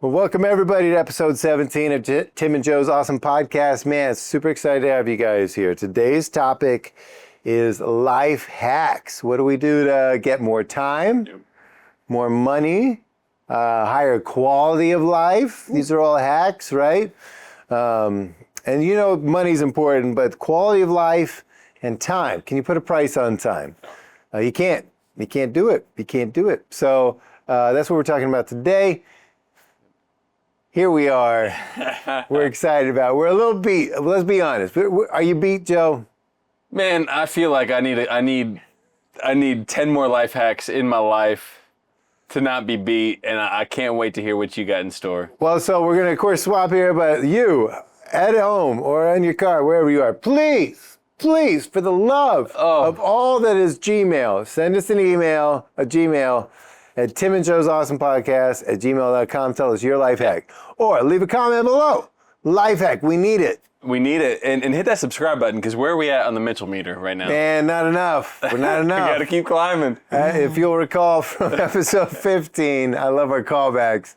Well, welcome everybody to episode 17 of Tim and Joe's awesome podcast. Man, super excited to have you guys here. Today's topic is life hacks. What do we do to get more time, more money, higher quality of life? These are all hacks, right? And you know, money's important, but quality of life and time. Can you put a price on time? You can't. You can't do it. You can't do it. So that's what we're talking about today. Here we are. We're excited about it. We're a little beat. Let's be honest. Are you beat, Joe? Man, I feel like I need 10 more life hacks in my life to not be beat, and I can't wait to hear what you got in store. Well, so we're going to, of course, swap here, but you, at home or in your car, wherever you are, please, for the love of all that is Gmail, send us an email, a Gmail, at Tim and Joe's Awesome Podcast at gmail.com. Tell us your life hack. Or leave a comment below. Life hack. We need it. We need it. And hit that subscribe button, because where are we at on the Mitchell meter right now? Man, not enough. We're not enough. We got to keep climbing. If you'll recall from episode 15, I love our callbacks.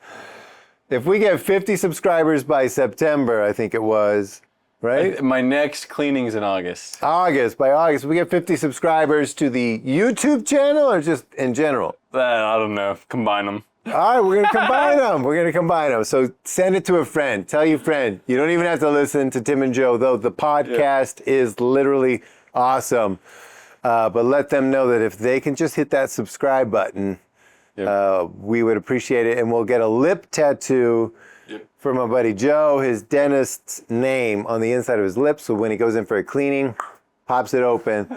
If we get 50 subscribers by September, I think it was, right? My next cleaning's in August. By August, we get 50 subscribers to the YouTube channel or just in general? I don't know. Combine them. All right, we're going to combine them. So send it to a friend. Tell your friend. You don't even have to listen to Tim and Joe, though the podcast is literally awesome. But let them know that if they can just hit that subscribe button, we would appreciate it. And we'll get a lip tattoo for my buddy Joe, his dentist's name on the inside of his lips. So when he goes in for a cleaning, pops it open,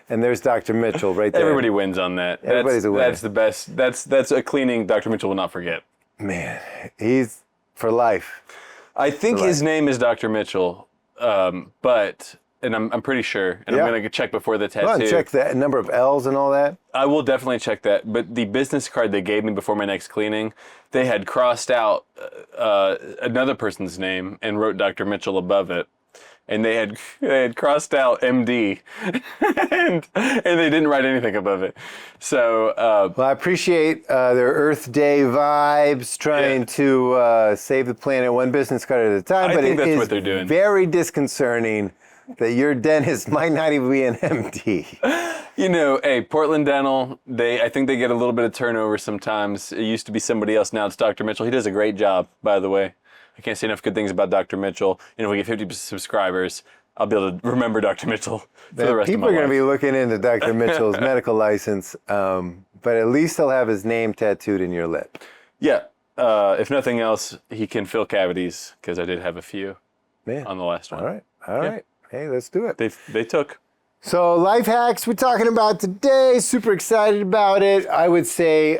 and there's Dr. Mitchell right there. Everybody wins on that. Everybody's a winner. That's the best. That's a cleaning Dr. Mitchell will not forget. Man, he's for life. I think his name is Dr. Mitchell, but I'm pretty sure, and I'm going to check before the tattoo. Go on, check that number of L's and all that. I will definitely check that, but the business card they gave me before my next cleaning, they had crossed out another person's name and wrote Dr. Mitchell above it. And they had crossed out MD, and they didn't write anything above it. So well, I appreciate their Earth Day vibes, trying to save the planet one business card at a time. I but think it that's is what they're doing. Very disconcerting that your dentist might not even be an MD. You know, hey, Portland Dental, I think they get a little bit of turnover sometimes. It used to be somebody else, now it's Dr. Mitchell. He does a great job, by the way. I can't say enough good things about Dr. Mitchell. If we get 50 subscribers, I'll be able to remember Dr. Mitchell for the rest of my life. People are going to be looking into Dr. Mitchell's medical license, but at least he'll have his name tattooed in your lip. Yeah. If nothing else, he can fill cavities, because I did have a few on the last one. All right. Hey, let's do it. They took. So life hacks we're talking about today. Super excited about it. I would say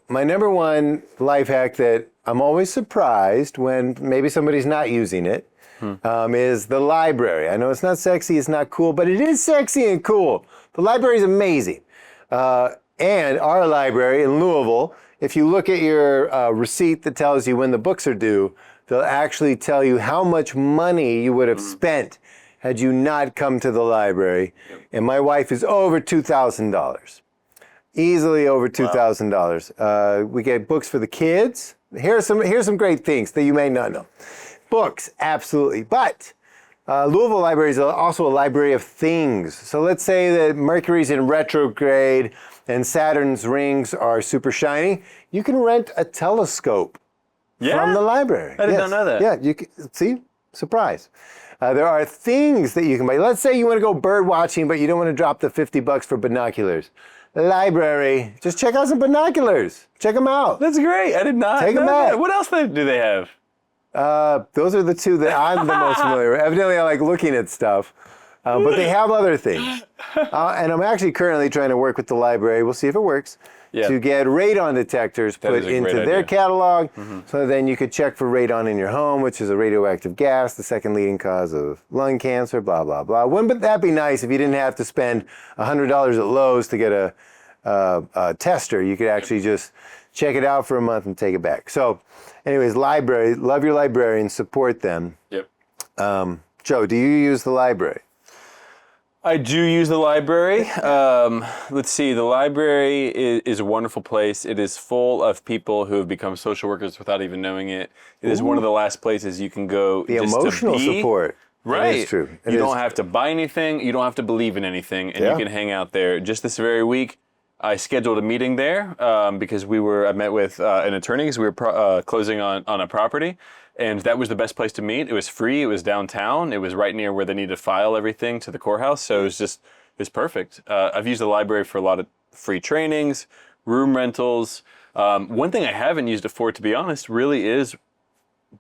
my number one life hack that I'm always surprised when maybe somebody's not using it is the library. I know it's not sexy, it's not cool, but it is sexy and cool. The library is amazing. And our library in Louisville, if you look at your receipt that tells you when the books are due, they'll actually tell you how much money you would have spent had you not come to the library. And my wife is over $2,000. Easily over $2,000. We get books for the kids. Here's some great things that you may not know. Books, absolutely. But Louisville Library is also a library of things. So let's say that Mercury's in retrograde and Saturn's rings are super shiny. You can rent a telescope from the library. I did not know that. Yeah, you can, see? Surprise. There are things that you can buy. Let's say you want to go bird watching, but you don't want to drop the $50 for binoculars. Library, just check out some binoculars. Check them out. That's great. I did not Take them know back. that. What else do they have? Those are the two that I'm the most familiar with. Evidently, I like looking at stuff. But they have other things. And I'm actually currently trying to work with the library. We'll see if it works. To get radon detectors put into their catalog, so then you could check for radon in your home, which is a radioactive gas, the second leading cause of lung cancer, blah, blah, blah. Wouldn't that be nice if you didn't have to spend $100 at Lowe's to get a tester? You could actually just check it out for a month and take it back. So anyways, library, love your librarians, support them. Yep. Joe, do you use the library? I do use the library. Let's see. The library is a wonderful place. It is full of people who have become social workers without even knowing it. It is one of the last places you can go The just emotional to be. support. Right. It is true. You don't have to buy anything. You don't have to believe in anything, and you can hang out there. Just this very week, I scheduled a meeting there because I met with an attorney because we were closing on a property. And that was the best place to meet. It was free. It was downtown. It was right near where they need to file everything to the courthouse. So it was perfect. I've used the library for a lot of free trainings, room rentals. One thing I haven't used it for, to be honest, really is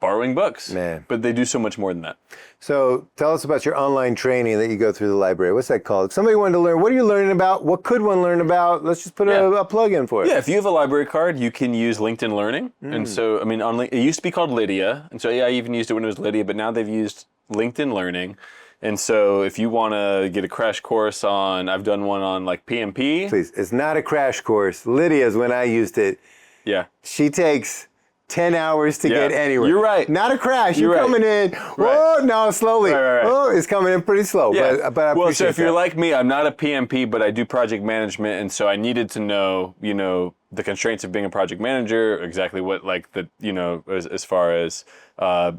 borrowing books. Man. But they do so much more than that. So tell us about your online training that you go through the library. What's that called? If somebody wanted to learn, what are you learning about? What could one learn about? Let's just put a plug in for it. Yeah, if you have a library card, you can use LinkedIn Learning. And so, I mean, it used to be called Lydia. And so, I even used it when it was Lydia, but now they've used LinkedIn Learning. And so if you want to get a crash course I've done one on like PMP. Please, it's not a crash course. Lydia's, when I used it, Yeah. she takes 10 hours to get anywhere. You're right. Not a crash. You're right. coming in. Whoa, no, slowly. Right. Oh, it's coming in pretty slow. Yeah. But I appreciate well, so if you're that. like me, I'm not a PMP, but I do project management, and so I needed to know, the constraints of being a project manager, exactly what, like the, as far as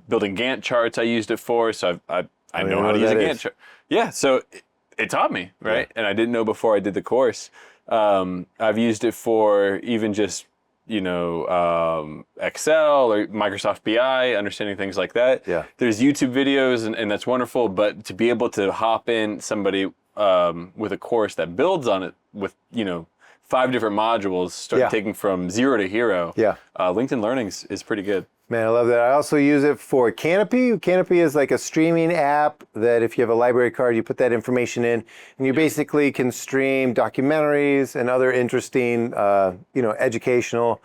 building Gantt charts, I used it for. So I know how to use a Gantt chart. Yeah. So it taught me, right? And I didn't know before I did the course. I've used it for even just Excel or Microsoft BI, understanding things like that. Yeah. There's YouTube videos, and that's wonderful. But to be able to hop in somebody with a course that builds on it with 5 different modules, taking from 0 to hero. Yeah. LinkedIn Learning is pretty good. Man, I love that. I also use it for Canopy. Canopy is like a streaming app that if you have a library card, you put that information in, and you basically can stream documentaries and other interesting, educational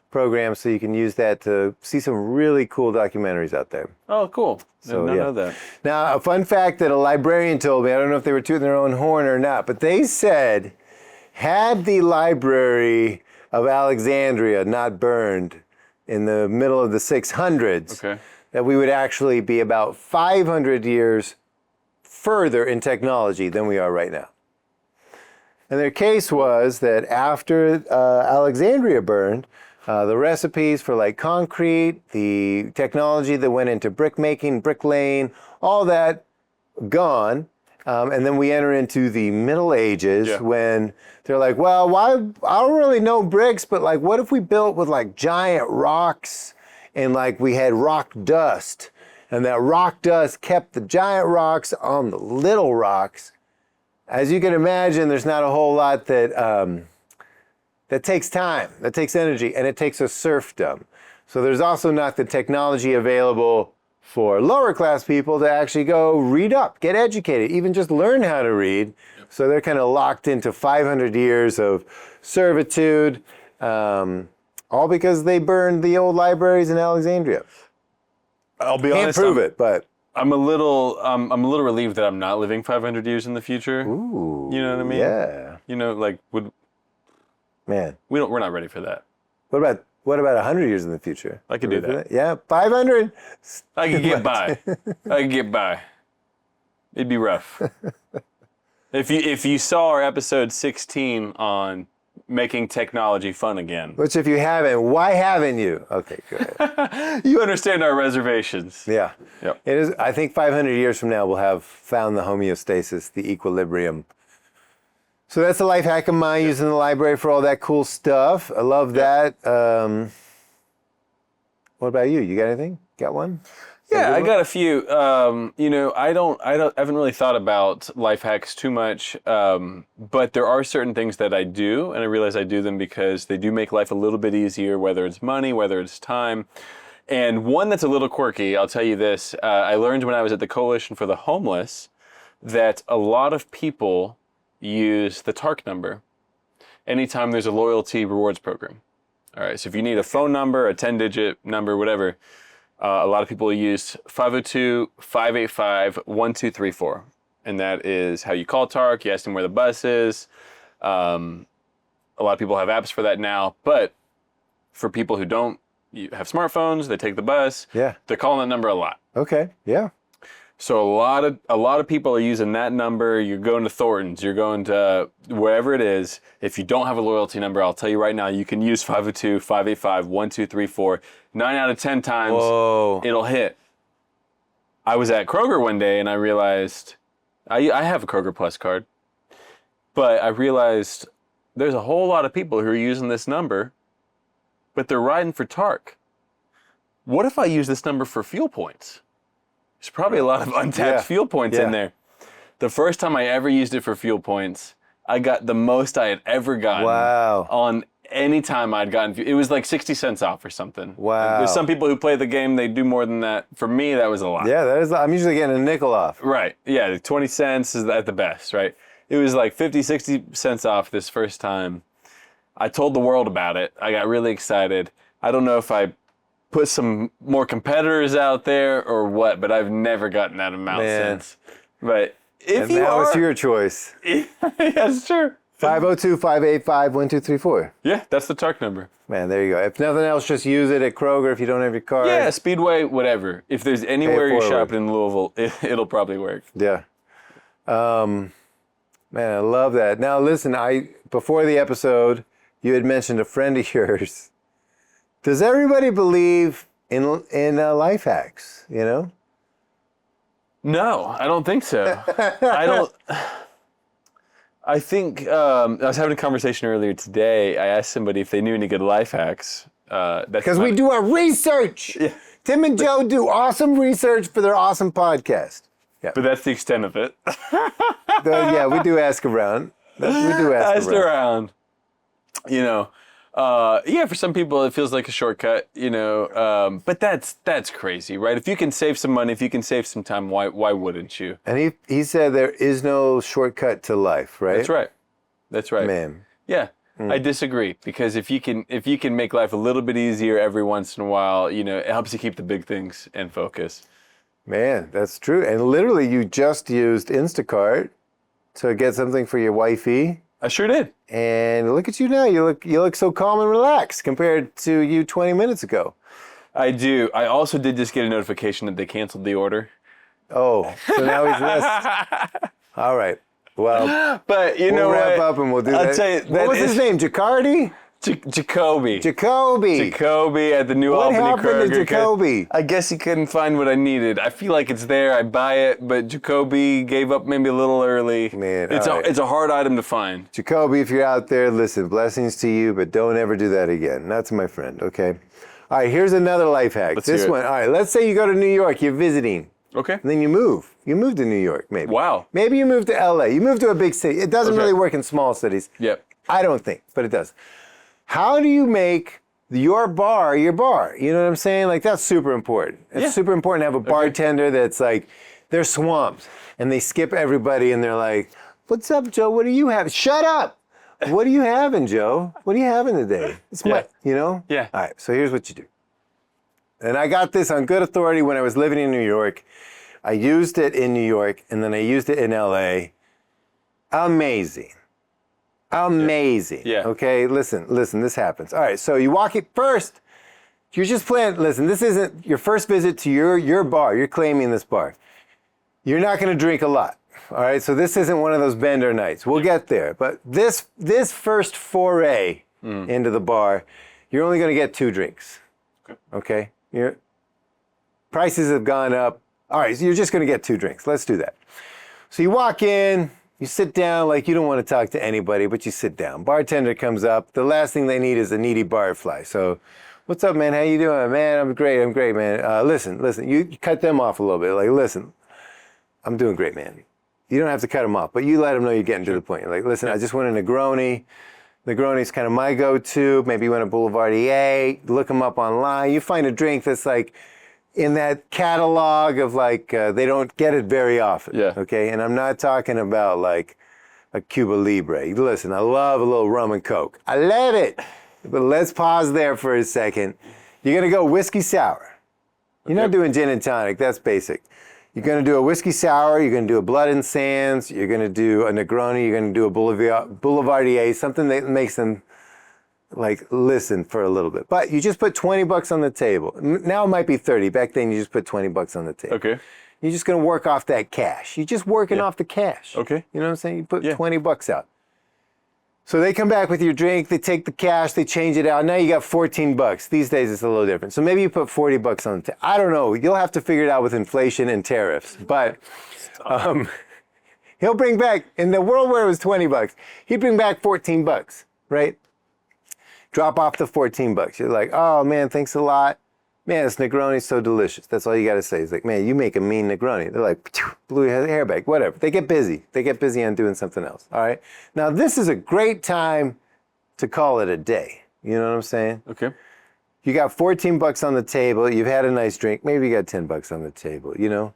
programs. So you can use that to see some really cool documentaries out there. Oh, cool. So, I know that. Now, a fun fact that a librarian told me, I don't know if they were tooting their own horn or not, but they said, had the Library of Alexandria not burned in the middle of the 600s, that we would actually be about 500 years further in technology than we are right now. And their case was that after Alexandria burned, the recipes for like concrete, the technology that went into brick making, bricklaying, all that gone. And then we enter into the Middle Ages when they're like, well, why? I don't really know bricks, but like, what if we built with like giant rocks and like we had rock dust, and that rock dust kept the giant rocks on the little rocks? As you can imagine, there's not a whole lot that takes time, that takes energy, and it takes a serfdom. So there's also not the technology available for lower class people to actually go read up, get educated, even just learn how to read. So they're kind of locked into 500 years of servitude, all because they burned the old libraries in Alexandria. I'll be honest. Can't prove it, but I'm a little relieved that I'm not living 500 years in the future. ooh, You know what I mean? Yeah, man. We're not ready for that. What about 100 years in the future? I could do that. Yeah, 500. I could get by. I could get by. It'd be rough. If you saw our episode 16 on making technology fun again. Which if you haven't, why haven't you? Okay, good. You understand our reservations. Yeah. Yep. It is. I think 500 years from now, we'll have found the homeostasis, the equilibrium. So that's a life hack of mine, using the library for all that cool stuff. I love that. What about you? You got anything? Got one? Yeah, I got a few. I haven't really thought about life hacks too much, but there are certain things that I do, and I realize I do them because they do make life a little bit easier, whether it's money, whether it's time. And one that's a little quirky, I'll tell you this, I learned when I was at the Coalition for the Homeless that a lot of people use the TARC number anytime there's a loyalty rewards program. All right, so if you need a phone number, a 10-digit number, whatever, a lot of people use 502-585-1234. And that is how you call TARC. You ask them where the bus is. A lot of people have apps for that now. But for people who don't have smartphones, they take the bus. Yeah. They're calling that number a lot. Okay. Yeah. So a lot of people are using that number. You're going to Thornton's. You're going to wherever it is. If you don't have a loyalty number, I'll tell you right now, you can use 502-585-1234. 9 out of 10 times, Whoa. it'll hit. I was at Kroger one day and I realized I have a Kroger Plus card, but I realized there's a whole lot of people who are using this number, but they're riding for Tark. What if I use this number for fuel points? There's probably a lot of untapped fuel points in there. The first time I ever used it for fuel points, I got the most I had ever gotten on any time I'd gotten. It was like 60 cents off or something. Wow. There's some people who play the game, they do more than that. For me, that was a lot. Yeah, that is. I'm usually getting a nickel off. Right. Yeah, 20 cents is at the best, right? It was like 50, 60 cents off this first time. I told the world about it. I got really excited. I don't know if I put some more competitors out there or what, but I've never gotten that amount since. But if And you now are... it's your choice. Yeah, it's true. 502-585-1234. Yeah, that's the Tark number. Man, there you go. If nothing else, just use it at Kroger if you don't have your card. Yeah, Speedway, whatever. If there's anywhere you're forward. shopping in Louisville, it'll probably work. Yeah. Man, I love that. Now, listen, before the episode, you had mentioned a friend of yours. Does everybody believe in life hacks, you know? No, I don't think so. I think I was having a conversation earlier today. I asked somebody if they knew any good life hacks. Because we do our research. Yeah. Tim and Joe do awesome research for their awesome podcast. But that's the extent of it. Yeah, we do ask around. We do ask around. You know, yeah, for some people it feels like a shortcut, you know, but that's crazy, right? If you can save some money, if you can save some time, why wouldn't you? And he said there is no shortcut to life, right? That's right. Man. Yeah. I disagree, because if you can make life a little bit easier every once in a while, you know, it helps you keep the big things in focus. Man, that's true. And literally you just used Instacart to get something for your wifey. I sure did. And look at you now. You look so calm and relaxed compared to you 20 minutes ago. I do. I also did just get a notification that they canceled the order. Oh, so now he's less. All right. Well, but you know we'll wrap what? up and we'll do I'll that. tell you, What was his name? Jacardi? Jacoby. Jacoby at the new What Albany happened Kroger. to Jacoby? I guess he couldn't find what I needed. I feel like it's there. I buy it, but Jacoby gave up maybe a little early. Man, it's all right. it's a hard item to find. Jacoby, if you're out there, listen, blessings to you, but don't ever do that again. That's my friend, okay? All right, here's another life hack. Let's This hear it. one, all right, let's say you go to New York, you're visiting, Okay. and then you move. You move to New York, maybe. Wow. Maybe you move to LA. You move to a big city. It doesn't Okay. really work in small cities. Yep. I don't think, but it does. How do you make your bar your bar? You know what I'm saying? Like, that's super important. It's super important to have a bartender that's like, they're swamped and they skip everybody and they're like, what's up, Joe? What do you have? Shut up. What are you having, Joe? What are you having today? It's my, you know? Yeah. All right, so here's what you do. And I got this on good authority when I was living in New York. I used it in New York and then I used it in LA. Amazing. Amazing. Yeah. Okay, listen, this happens. All right, so you walk it first. You're just playing, listen, this isn't your first visit to your bar. You're claiming this bar. You're not going to drink a lot. All right, so this isn't one of those bender nights. We'll get there. But this first foray into the bar, you're only going to get 2 drinks. Okay? Your prices have gone up. All right, so you're just going to get 2 drinks. Let's do that. So you walk in, you sit down like you don't want to talk to anybody, but you sit down. Bartender comes up. The last thing they need is a needy barfly. So, what's up, man? How you doing? Man, I'm great, man. Listen, you cut them off a little bit. Like, listen, I'm doing great, man. You don't have to cut them off, but you let them know you're getting to the point. You're like, listen, I just want a Negroni. Negroni's kind of my go-to. Maybe you want a Boulevardier. Look them up online. You find a drink that's like in that catalog of like, they don't get it very often. Yeah. Okay. And I'm not talking about like a Cuba Libre. Listen, I love a little rum and Coke. I love it. But let's pause there for a second. You're going to go whiskey sour. You're not doing gin and tonic. That's basic. You're going to do a whiskey sour. You're going to do a Blood and Sands. You're going to do a Negroni. You're going to do a Boulevardier, something that makes them like listen for a little bit. But you just put $20 on the table. Now it might be 30. Back then you just put $20 on the table. Okay. You're just going to work off that cash. You're just working off the cash. Okay. You know what I'm saying? You put $20 out. So they come back with your drink, they take the cash, they change it out. Now you got $14. These days it's a little different. So maybe you put $40 on the table. I don't know. You'll have to figure it out with inflation and tariffs. But he'll bring back, in the world where it was $20, he'd bring back $14, right? Drop off the $14. You're like, oh man, thanks a lot. Man, this Negroni's so delicious. That's all you got to say. It's like, man, you make a mean Negroni. They're like, blew your hair back, whatever. They get busy. They get busy on doing something else, all right? Now, this is a great time to call it a day. You know what I'm saying? Okay. You got $14 on the table. You've had a nice drink. Maybe you got $10 on the table, you know?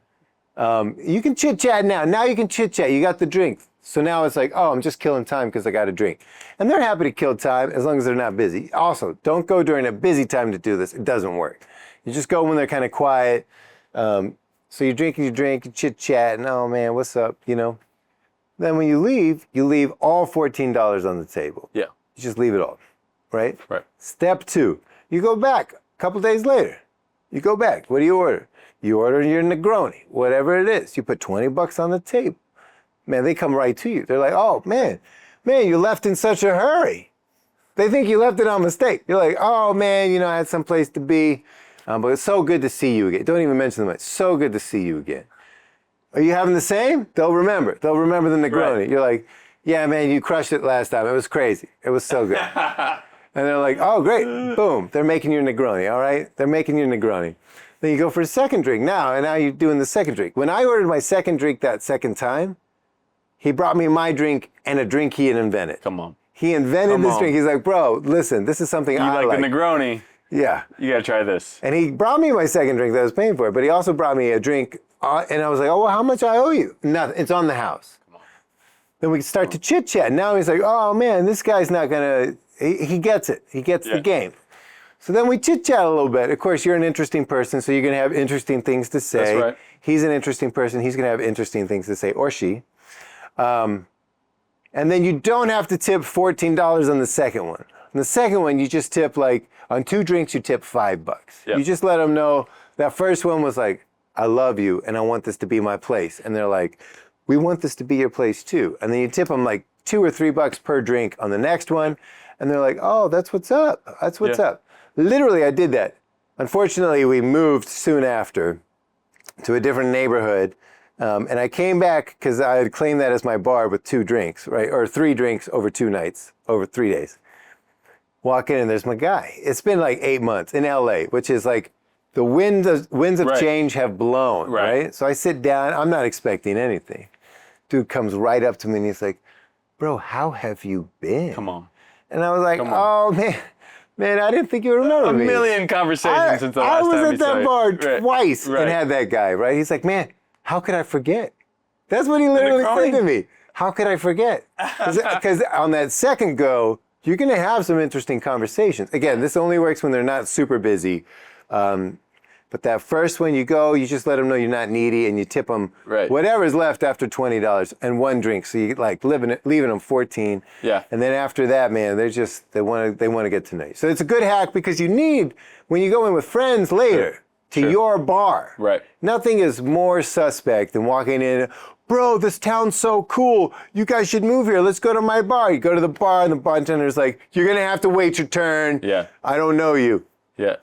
You can chit-chat now. Now you can chit-chat. You got the drink. So now it's like, oh, I'm just killing time because I got a drink. And they're happy to kill time as long as they're not busy. Also, don't go during a busy time to do this. It doesn't work. You just go when they're kind of quiet. So you're drinking your drink, you chit-chat, and oh man, what's up, you know? Then when you leave all $14 on the table. Yeah. You just leave it all, right? Right. Step 2, you go back a couple days later. You go back. What do you order? You order your Negroni, whatever it is. You put $20 on the table. Man, they come right to you. They're like, oh, man, you left in such a hurry. They think you left it on mistake. You're like, oh, man, you know, I had some place to be. But it's so good to see you again. Don't even mention them. It's so good to see you again. Are you having the same? They'll remember. They'll remember the Negroni. Right. You're like, yeah, man, you crushed it last time. It was crazy. It was so good. And they're like, oh, great. Boom. They're making your Negroni, all right? They're making your Negroni. Then you go for a second drink now, and now you're doing the second drink. When I ordered my second drink that second time, he brought me my drink and a drink he had invented. Come on. He invented this drink. He's like, bro, listen, this is something I like. You like the Negroni. Yeah. You got to try this. And he brought me my second drink that I was paying for, but he also brought me a drink, and I was like, oh, well, how much I owe you? Nothing. It's on the house. Come on. Then we start to chit-chat. Now he's like, oh, man, this guy's not going to, he gets it. He gets the game. So then we chit-chat a little bit. Of course, you're an interesting person, so you're going to have interesting things to say. That's right. He's an interesting person. He's going to have interesting things to say, or she. And then you don't have to tip $14 on the second one. On the second one, you just tip like, on 2 drinks, you tip $5. Yep. You just let them know that first one was like, I love you and I want this to be my place. And they're like, we want this to be your place too. And then you tip them like $2 or $3 per drink on the next one. And they're like, oh, that's what's up. That's what's up. Literally, I did that. Unfortunately, we moved soon after to a different neighborhood. And I came back because I had claimed that as my bar with 2 drinks, right? Or 3 drinks over 2 nights, over 3 days. Walk in and there's my guy. It's been like 8 months in LA, which is like the winds of change have blown, right? So I sit down. I'm not expecting anything. Dude comes right up to me and he's like, bro, how have you been? Come on. And I was like, oh, man, I didn't think you remember me. A million conversations since the last time I was at that bar twice Right. and had that guy, right? He's like, man, how could I forget? That's what he literally said to me. How could I forget? Because on that second go, you're going to have some interesting conversations. Again, this only works when they're not super busy. But that first one, you go, you just let them know you're not needy, and you tip them whatever's left after $20 and 1 drink. So you like leaving them 14. Yeah. And then after that, man, they want to get to know you. So it's a good hack because you need, when you go in with friends later to your bar. Right. Nothing is more suspect than walking in. Bro, this town's so cool. You guys should move here. Let's go to my bar. You go to the bar, and the bartender's like, you're going to have to wait your turn. Yeah. I don't know you. Yeah.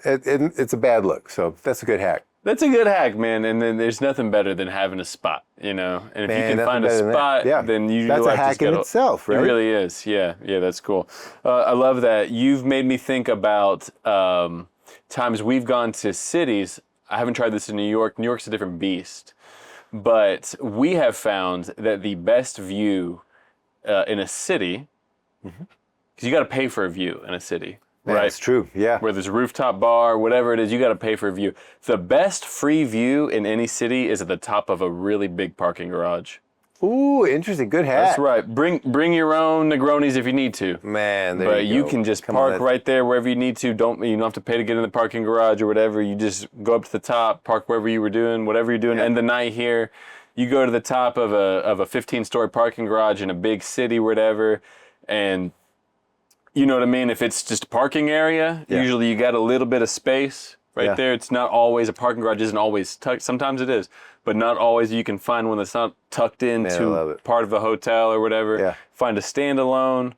It's a bad look. So that's a good hack. That's a good hack, man. And then there's nothing better than having a spot, you know? And if you can find a spot, then you that's a hack in itself, right? It really is. Yeah. Yeah, that's cool. I love that. You've made me think about times we've gone to cities. I haven't tried this in New York. New York's a different beast. But we have found that the best view in a city, because you got to pay for a view in a city, right? That's true, yeah. Where there's a rooftop bar, whatever it is, you got to pay for a view. The best free view in any city is at the top of a really big parking garage. Ooh, interesting. Good hack. That's right. Bring your own Negronis if you need to. Man, there but you go. You can just park right there wherever you need to. You don't have to pay to get in the parking garage or whatever. You just go up to the top, park wherever you were doing, whatever you're doing. End the night here. You go to the top of a 15-story parking garage in a big city, whatever, and you know what I mean? If it's just a parking area, usually you got a little bit of space. right there. It's not always, a parking garage isn't always tucked. Sometimes it is, but not always. You can find one that's not tucked into part of a hotel or whatever. Yeah. Find a standalone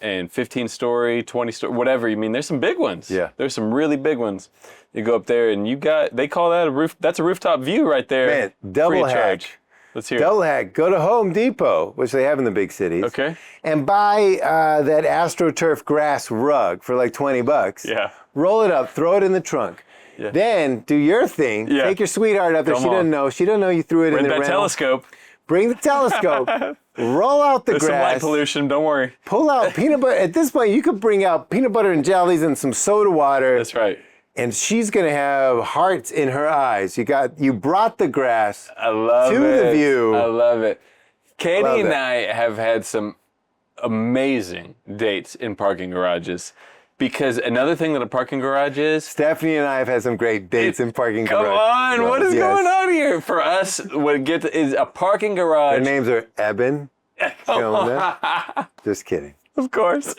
and 15-story, 20-story, whatever. You mean, there's some big ones. Yeah. There's some really big ones. You go up there and they call that a roof. That's a rooftop view right there. Man, double Free of hack. charge. Let's hear Double it. hack. Go to Home Depot, which they have in the big cities. Okay. And buy that AstroTurf grass rug for like $20. Yeah. Roll it up, throw it in the trunk. Yeah. Then do your thing. Yeah. Take your sweetheart up there. Come She on. doesn't know. She doesn't know you threw it Bring in the that rental. telescope. Bring the telescope. Roll out the There's some light grass. pollution. Don't worry. Pull out peanut butter. At this point, you could bring out peanut butter and jellies and some soda water. That's right. And she's gonna have hearts in her eyes. You brought the grass I love to it. the view. I love it. Katie Love and it. I have had some amazing dates in parking garages. Because another thing that a parking garage is, Stephanie and I have had some great dates in parking come garages. on, what is Yes. going on here? For us, is a parking garage. Their names are Eben. Just kidding. Of course.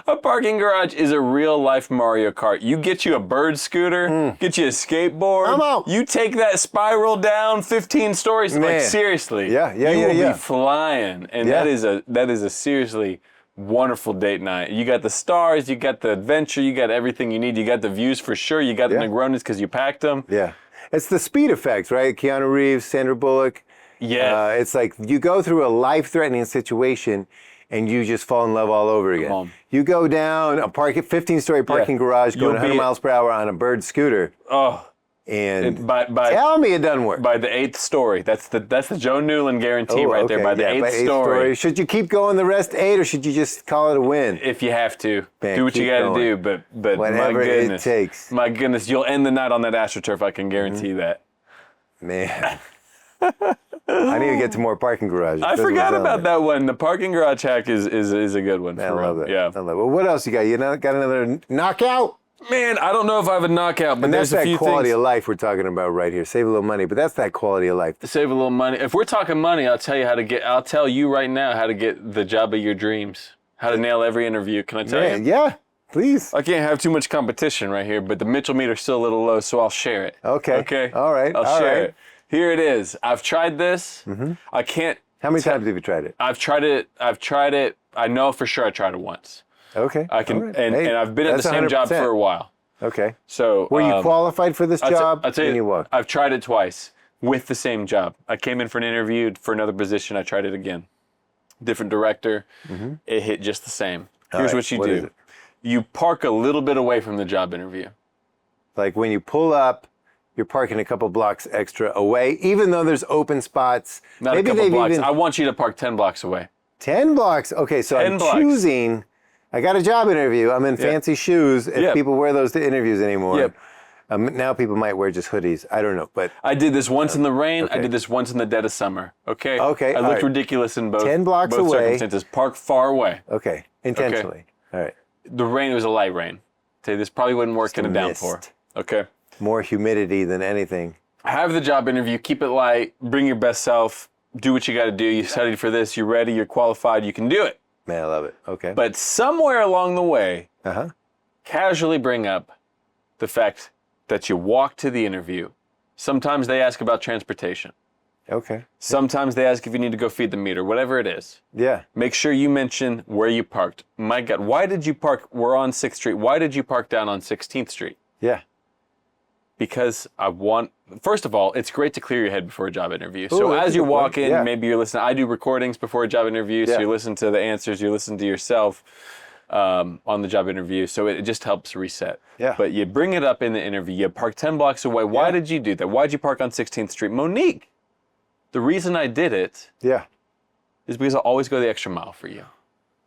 A parking garage is a real life Mario Kart. You get you a bird scooter, get you a skateboard. I'm out. You take that spiral down 15 stories. Like Man. seriously. Yeah, yeah, you yeah, will yeah. be flying. And Yeah. that is a seriously wonderful date night. You got the stars, you got the adventure, you got everything you need. You got the views for sure. You got the Yeah. Negronis because you packed them. Yeah. It's the speed effects, right? Keanu Reeves, Sandra Bullock. Yeah. It's like you go through a life-threatening situation and you just fall in love all over again. on. You go down a 15-story parking garage going You'll 100 be- miles per hour on a bird scooter, Oh, and by tell me it doesn't work. by the 8th story. That's the Joe Newland guarantee Oh, right there. okay. By the Yeah, 8th story. Should you keep going the rest 8, or should you just call it a win? If you have to, Man, do what you keep got to going. do. But Whatever my it goodness, takes. my goodness, you'll end the night on that AstroTurf. I can guarantee Mm-hmm. that. Man. I need to get to more parking garages. I That's what forgot I'm about telling that one. The parking garage hack is a good one. you. I for real. love it. Yeah, I love it. Well, what else you got? You got another knockout? man, I don't know if I have a knockout, but And there's that's a that few quality things. of life we're talking about right here. Save a little money, but that's that quality of life. To save a little money. If we're talking money, I'll tell you right now how to get the job of your dreams. How to nail every interview. Can I tell Man, you? yeah, please. I can't have too much competition right here, but the Mitchell meter's still a little low, so I'll share it. Okay. Okay. All right. I'll all share right. it. Here it is. I've tried this. I can't. How many times have you tried it? I've tried it. I know for sure I tried it once. Okay. I can, all right. and Hey, I've been at the that's same job 100%. for a while. Okay. So Were you qualified for this job? I'll tell when you, walked? I've tried it twice with the same job. I came in for an interview for another position. I tried it again. Different director. It hit just the same. Here's right, what you what is do. it? You park a little bit away from the job interview. Like when you pull up, you're parking a couple blocks extra away, even though there's open spots. Not Maybe a couple they've blocks. even I want you to park 10 blocks away. 10 blocks. Okay, so 10 I'm blocks. choosing. I got a job interview. I'm in fancy shoes. If Yep. people wear those to interviews anymore. Yep. Now people might wear just hoodies. I don't know, but I did this once in the rain. I okay. did this once in the dead of summer. Okay. Okay, I all looked right. ridiculous in both. 10 blocks both away. circumstances. Park far away. okay, intentionally. All right. The rain was a light rain. Say this probably wouldn't work in a downpour. mist. Okay. More humidity than anything. Have the job interview. Keep it light. Bring your best self. Do what you got to do. You studied for this. You're ready. You're qualified. You can do it. Man, I love it. Okay. But somewhere along the way, Uh-huh. casually bring up the fact that you walk to the interview. Sometimes they ask about transportation. Okay. Sometimes they ask if you need to go feed the meter, whatever it is. Yeah. Make sure you mention where you parked. My God, why did you park? We're on 6th Street. Why did you park down on 16th Street? Yeah. Because first of all, it's great to clear your head before a job interview. So Ooh, that's as a you good walk point. in, Yeah. maybe you're listening. I do recordings before a job interview, so Yeah. you listen to the answers, you listen to yourself on the job interview. So it just helps reset. Yeah. But you bring it up in the interview. You park 10 blocks away. Why Yeah. did you do that? Why did you park on 16th Street? Monique, the reason I did it Yeah. is because I always go the extra mile for you.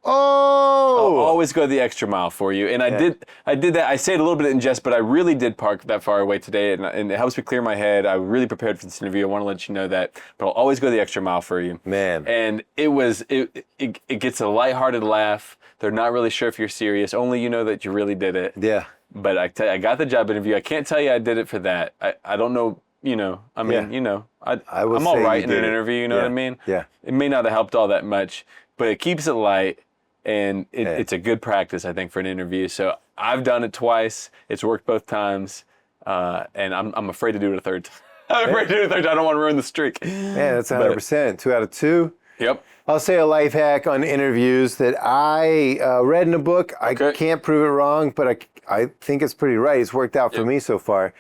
Oh! I'll always go the extra mile for you. And I did that. I say it a little bit in jest, but I really did park that far away today, and it helps me clear my head. I really prepared for this interview. I want to let you know that. But I'll always go the extra mile for you. Man. And it gets a lighthearted laugh. They're not really sure if you're serious. Only you know that you really did it. Yeah. But I got the job interview. I can't tell you I did it for that. I don't know, I mean, Yeah. I will I'm all say right you in an did it. interview, you know Yeah. what I mean? Yeah. It may not have helped all that much, but it keeps it light, and it's a good practice, I think, for an interview. So I've done it twice. It's worked both times, and I'm afraid to do it a third time. I'm afraid to do it a third time. I don't want to ruin the streak. Man, that's 100%. 2 out of 2. Yep. I'll say a life hack on interviews that I read in a book. I can't prove it wrong, but I think it's pretty right. It's worked out for me so far.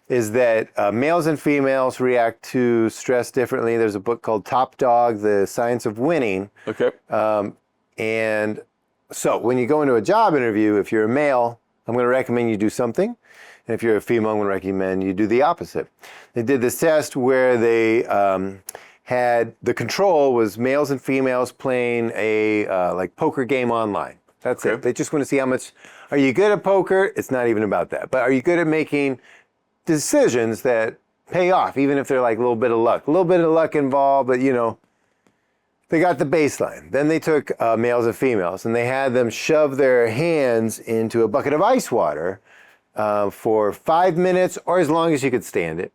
Is that males and females react to stress differently. There's a book called Top Dog, The Science of Winning. Okay. And so when you go into a job interview, if you're a male, I'm going to recommend you do something. And if you're a female, I'm going to recommend you do the opposite. They did this test where they had the control was males and females playing a like poker game online. That's it. They just want to see how much, are you good at poker? It's not even about that. But are you good at making decisions that pay off, even if they're like a little bit of luck. A little bit of luck involved, but you know, they got the baseline. Then they took males and females and they had them shove their hands into a bucket of ice water for 5 minutes or as long as you could stand it.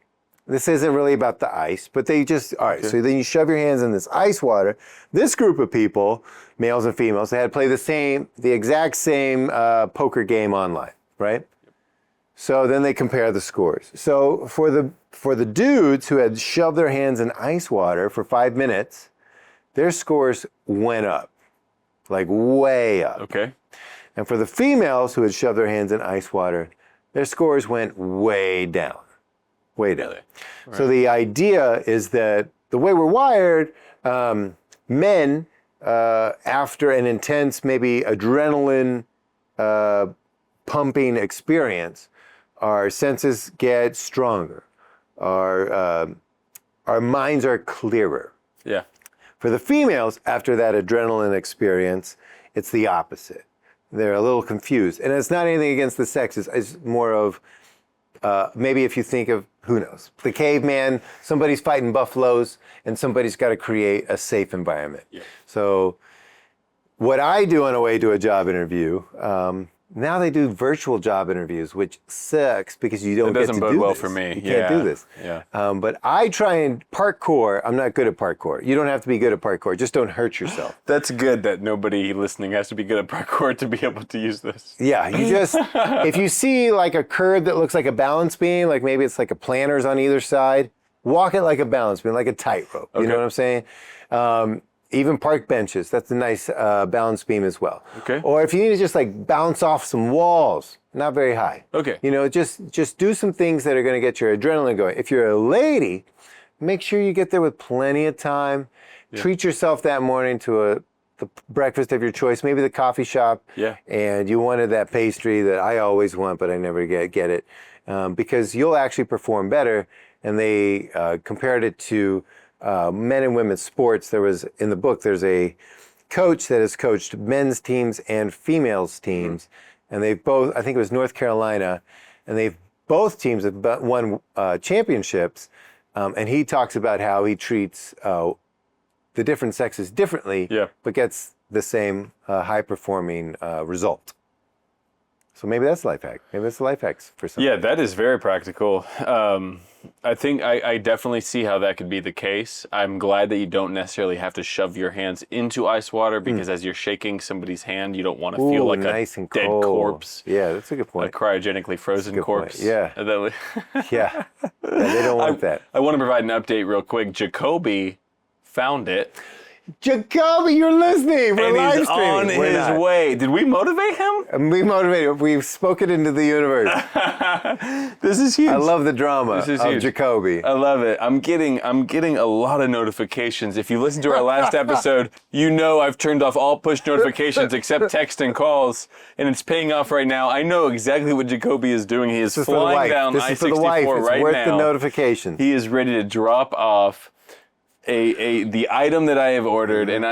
This isn't really about the ice, but they just, all right, so then you shove your hands in this ice water. This group of people, males and females, they had to play the exact same poker game online, right? So then they compare the scores. So for the dudes who had shoved their hands in ice water for 5 minutes, their scores went up, like way up. Okay. And for the females who had shoved their hands in ice water, their scores went way down, way down. Really? Right. So the idea is that the way we're wired, men, after an intense, maybe adrenaline pumping experience, our senses get stronger. Our minds are clearer. Yeah. For the females, after that adrenaline experience, it's the opposite. They're a little confused. And it's not anything against the sexes. It's more of, maybe if you think of, who knows, the caveman, somebody's fighting buffaloes, and somebody's got to create a safe environment. Yeah. So what I do on a way to a job interview, now they do virtual job interviews, which sucks because you don't get to do this. It doesn't bode well for me. You can't do this. Yeah. But I try and parkour. I'm not good at parkour. You don't have to be good at parkour. Just don't hurt yourself. That's good that nobody listening has to be good at parkour to be able to use this. Yeah, you just, if you see like a curve that looks like a balance beam, like maybe it's like a planters on either side, walk it like a balance beam, like a tightrope. You know what I'm saying? Even park benches, that's a nice balance beam as well. Okay. Or if you need to just like bounce off some walls, not very high. Okay. You know, just do some things that are going to get your adrenaline going. If you're a lady, make sure you get there with plenty of time. Yeah. Treat yourself that morning to the breakfast of your choice, maybe the coffee shop. Yeah. And you wanted that pastry that I always want, but I never get it. Because you'll actually perform better. And they compared it to men and women's sports. There was, in the book, there's a coach that has coached men's teams and females teams. And they've both, I think it was North Carolina, and both teams have won championships. And he talks about how he treats the different sexes differently, but gets the same high-performing result. So maybe that's a life hack. Maybe that's a life hack for some. Yeah, that is very practical. I think I definitely see how that could be the case. I'm glad that you don't necessarily have to shove your hands into ice water because as you're shaking somebody's hand, you don't want to feel like nice a and dead cold corpse. Yeah, that's a good point. A cryogenically frozen corpse. Point. Yeah. Yeah, they don't want that. I want to provide an update real quick. Jacoby found it. Jacoby, you're listening. We're live he's streaming. on his way. Did we motivate him? We motivated. We've spoken into the universe. This is huge. I love the drama of Jacoby. I love it. I'm getting a lot of notifications. If you listen to our last episode, you know I've turned off all push notifications except text and calls, and it's paying off right now. I know exactly what Jacoby is doing. He is flying down I-64 right now. It's worth the notifications. He is ready to drop off the item that I have ordered, and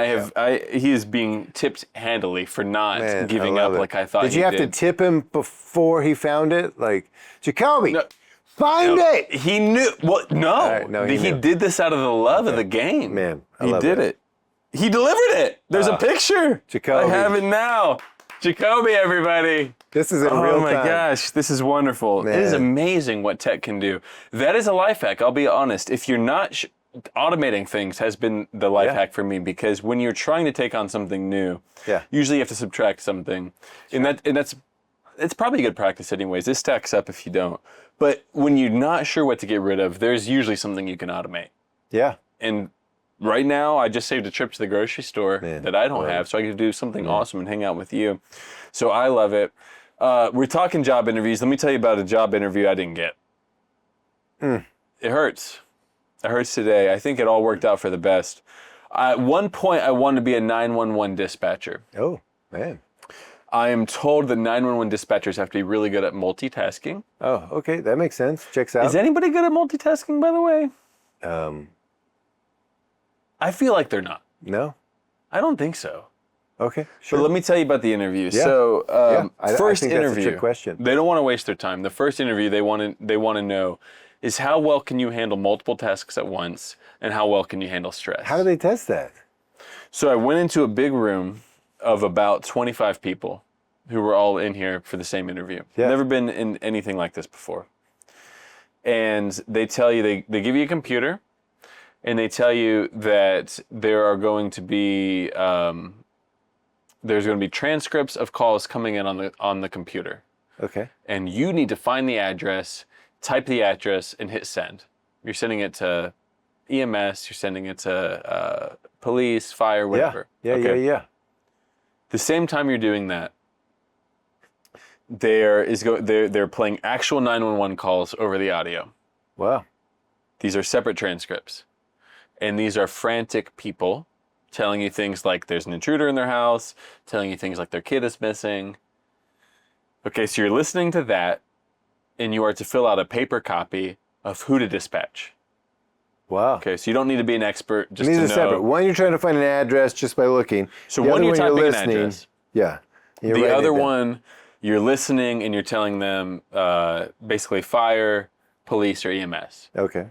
he is being tipped handily for not giving up like I thought he did. Did you have to tip him before he found it? Like, Jacoby, find it! He knew. Well, no. He did this out of the love of the game. Man, he did it. He delivered it. There's a picture. Jacoby. I have it now. Jacoby, everybody. This is in real time. Oh my gosh, this is wonderful. Man. It is amazing what tech can do. That is a life hack, I'll be honest. If you're not... automating things has been the life hack for me because when you're trying to take on something new, usually you have to subtract something, and that's it's probably good practice anyways. This stacks up if you don't. But when you're not sure what to get rid of, there's usually something you can automate. Yeah. And right now, I just saved a trip to the grocery store that I don't have, so I can do something awesome and hang out with you. So I love it. We're talking job interviews. Let me tell you about a job interview I didn't get. It hurts. It hurts today. I think it all worked out for the best. At one point, I wanted to be a 911 dispatcher. Oh, man. I am told that 911 dispatchers have to be really good at multitasking. Oh, okay. That makes sense. Checks out. Is anybody good at multitasking, by the way? I feel like they're not. No? I don't think so. Okay, sure. But let me tell you about the interview. Yeah. So, first I think interview. that's a trick question. They don't want to waste their time. The first interview they want to know is how well can you handle multiple tasks at once, and how well can you handle stress. How do they test that? So I went into a big room of about 25 people who were all in here for the same interview. Yeah. Never been in anything like this before. And they tell you, they give you a computer, and they tell you that there are going to be there's going to be transcripts of calls coming in on the computer. Okay. And you need to find the address, type the address, and hit send. You're sending it to EMS, you're sending it to police, fire, whatever. Yeah. The same time you're doing that, they're playing actual 911 calls over the audio. Wow. These are separate transcripts. And these are frantic people telling you things like there's an intruder in their house, telling you things like their kid is missing. Okay, so you're listening to that, and you are to fill out a paper copy of who to dispatch. Wow. Okay, so you don't need to be an expert just These to are know. separate. One, you're trying to find an address just by looking. So The one, other you're typing an listening. address. Yeah. You're The writing other it down. one, you're listening and you're telling them basically fire, police, or EMS. Okay.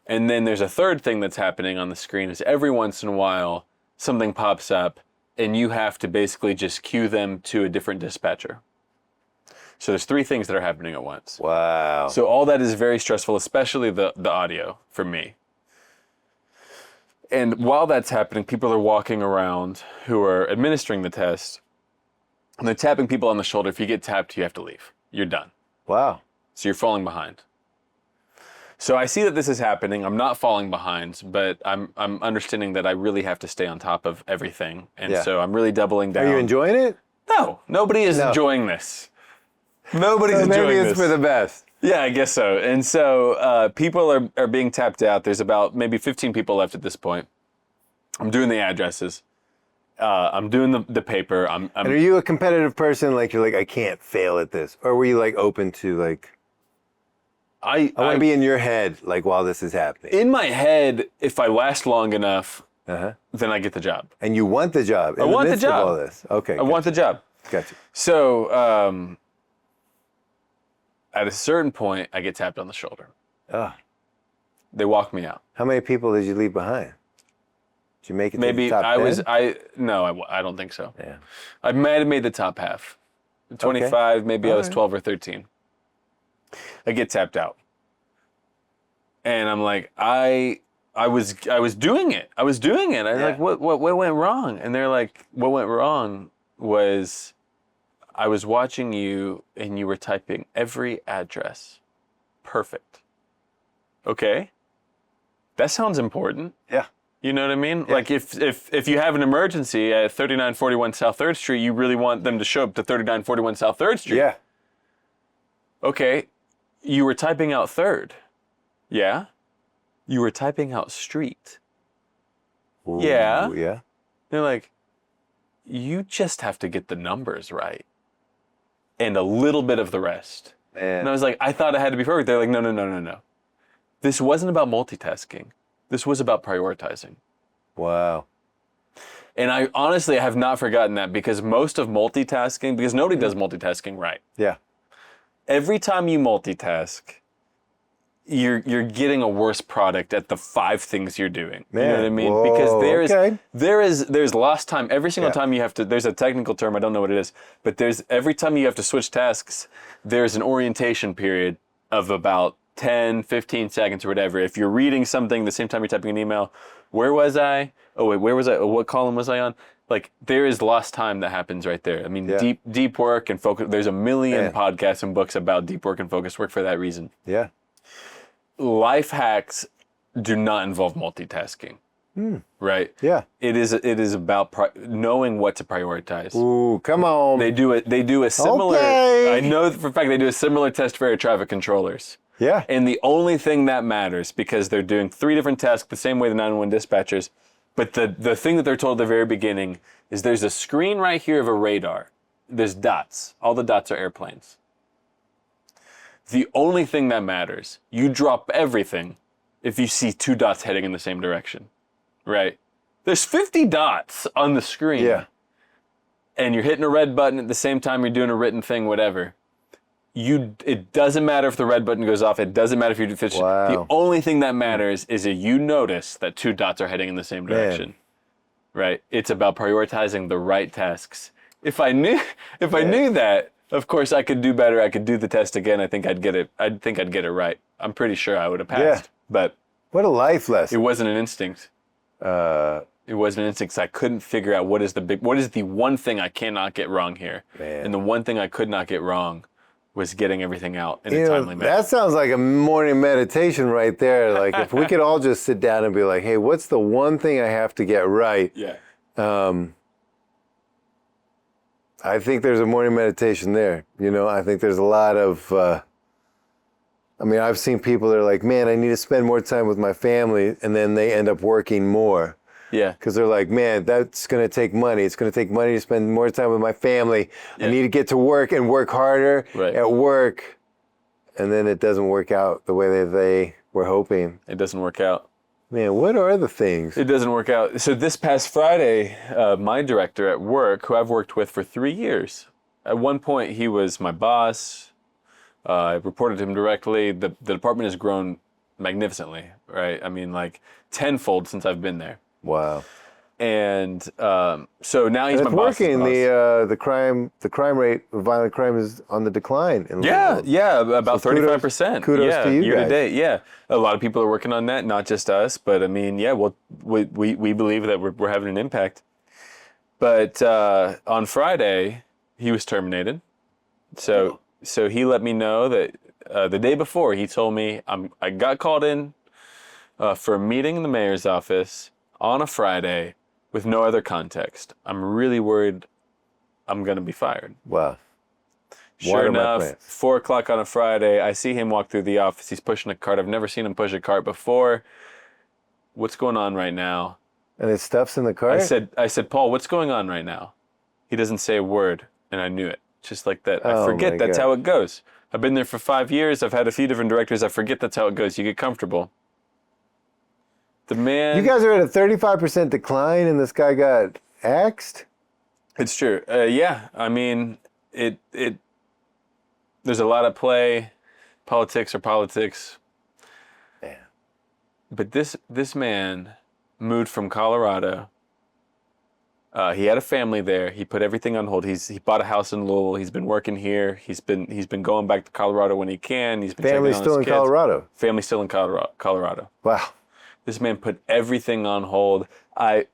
And then there's a third thing that's happening on the screen is every once in a while something pops up and you have to basically just cue them to a different dispatcher. So there's three things that are happening at once. Wow. So all that is very stressful, especially the audio for me. And while that's happening, people are walking around who are administering the test, and they're tapping people on the shoulder. If you get tapped, you have to leave. You're done. Wow. So you're falling behind. So I see that this is happening. I'm not falling behind, but I'm understanding that I really have to stay on top of everything. And Yeah. so I'm really doubling down. Are you enjoying it? No, nobody is enjoying this. Nobody's Maybe enjoying it's this. for the best. Yeah, I guess so. And so people are being tapped out. There's about maybe 15 people left at this point. I'm doing the addresses. I'm doing the paper. And are you a competitive person? Like you're like, I can't fail at this, or were you like open to like? I want to be in your head like while this is happening. in my head, if I last long enough, Uh-huh. then I get the job. And you want the job. In I want the midst of job. all this. Okay. I want the job. Gotcha. So at a certain point, I get tapped on the shoulder. Oh. They walk me out. How many people did you leave behind? Did you make it to Maybe the top 10? No, I don't think so. Yeah. I might have made the top half. 25, maybe I was 12 or 13. I get tapped out. And I'm like, I was doing it. I was doing it. I'm like, what went wrong? And they're like, what went wrong was I was watching you and you were typing every address. Perfect. Okay. That sounds important. Yeah. You know what I mean? Yeah. Like if you have an emergency at 3941 South 3rd Street, you really want them to show up to 3941 South 3rd Street. Yeah. Okay. You were typing out 3rd. Yeah. You were typing out street. Ooh, Yeah. Yeah. They're like, you just have to get the numbers right. And a little bit of the rest. Man. And I was like, I thought it had to be perfect. They're like, no. This wasn't about multitasking. This was about prioritizing. Wow. And I honestly have not forgotten that because most of multitasking, because nobody does multitasking right. Yeah. Every time you multitask, you're getting a worse product at the 5 things you're doing. Man. You know what I mean? Whoa, Because okay. there's lost time. Every single Yeah. time you have to, there's a technical term, I don't know what it is, but every time you have to switch tasks, there's an orientation period of about 10, 15 seconds or whatever. If you're reading something the same time you're typing an email, where was I? Oh wait, where was I? Oh, what column was I on? like there is lost time that happens right there. I mean, Yeah. deep work and focus. There's a million Man. podcasts and books about deep work and focus work for that reason. Yeah. Life hacks do not involve multitasking, right? Yeah. It is about knowing what to prioritize. Ooh, come on. They do a similar. Okay. I know for a fact they do a similar test for air traffic controllers. Yeah. And the only thing that matters, because they're doing 3 different tasks the same way the 911 dispatchers, but the thing that they're told at the very beginning is there's a screen right here of a radar. There's dots. All the dots are airplanes. The only thing that matters, you drop everything if you see 2 dots heading in the same direction, right? There's 50 dots on the screen. Yeah. And you're hitting a red button at the same time you're doing a written thing, whatever. It doesn't matter if the red button goes off. It doesn't matter if you finish. Wow. The only thing that matters is that you notice that 2 dots are heading in the same direction, right? It's about prioritizing the right tasks. If I knew that, of course I could do better. I could do the test again. I think I'd get it. Right. I'm pretty sure I would have passed. Yeah. But What a life it lesson. wasn't an instinct. It wasn't an instinct. 'Cause I couldn't figure out what is the one thing I cannot get wrong here. Man. And the one thing I could not get wrong was getting everything out in You a know, timely manner. that sounds like a morning meditation right there. Like if we could all just sit down and be like, hey, what's the one thing I have to get right? Yeah. I think there's a morning meditation there. You know, I think there's a lot of, I've seen people that are like, man, I need to spend more time with my family. And then they end up working more. Yeah. Because they're like, man, that's going to take money. It's going to take money to spend more time with my family. Yeah. I need to get to work and work harder Right. at work. And then it doesn't work out the way that they were hoping. It doesn't work out. Man, what are the things? It doesn't work out. So this past Friday, my director at work, who I've worked with for 3 years, at one point he was my boss. I reported to him directly. The department has grown magnificently, right? I mean, like tenfold since I've been there. Wow. And so now he's And my it's boss's working. boss. The crime rate of violent crime is on the decline. In Yeah, Louisville. yeah, about So 35%. kudos yeah, to you year guys. to date. Yeah, a lot of people are working on that, not just us. But I mean, yeah, well, we believe that we're having an impact. But on Friday, he was terminated. So he let me know that the day before he told me I got called in for a meeting in the mayor's office on a Friday with no other context. I'm really worried I'm gonna be fired. Wow. Sure Water my enough, plants. 4 o'clock on a Friday, I see him walk through the office. He's pushing a cart. I've never seen him push a cart before. What's going on right now? And it stuff's in the cart? I said, Paul, what's going on right now? He doesn't say a word, and I knew it. Just like that. I Oh forget my that's God. how it goes. I've been there for 5 years. I've had a few different directors. I forget that's how it goes. You get comfortable. The man... You guys are at a 35% decline and this guy got axed? It's true. Yeah, I mean, there's a lot at play. Politics are politics. Yeah. But this man moved from Colorado. He had a family there. He put everything on hold. He bought a house in Louisville. He's been working here. He's been going back to Colorado when he can. He's been Family's checking on still in his kids. Colorado. Family's still in Colorado. Wow. This man put everything on hold.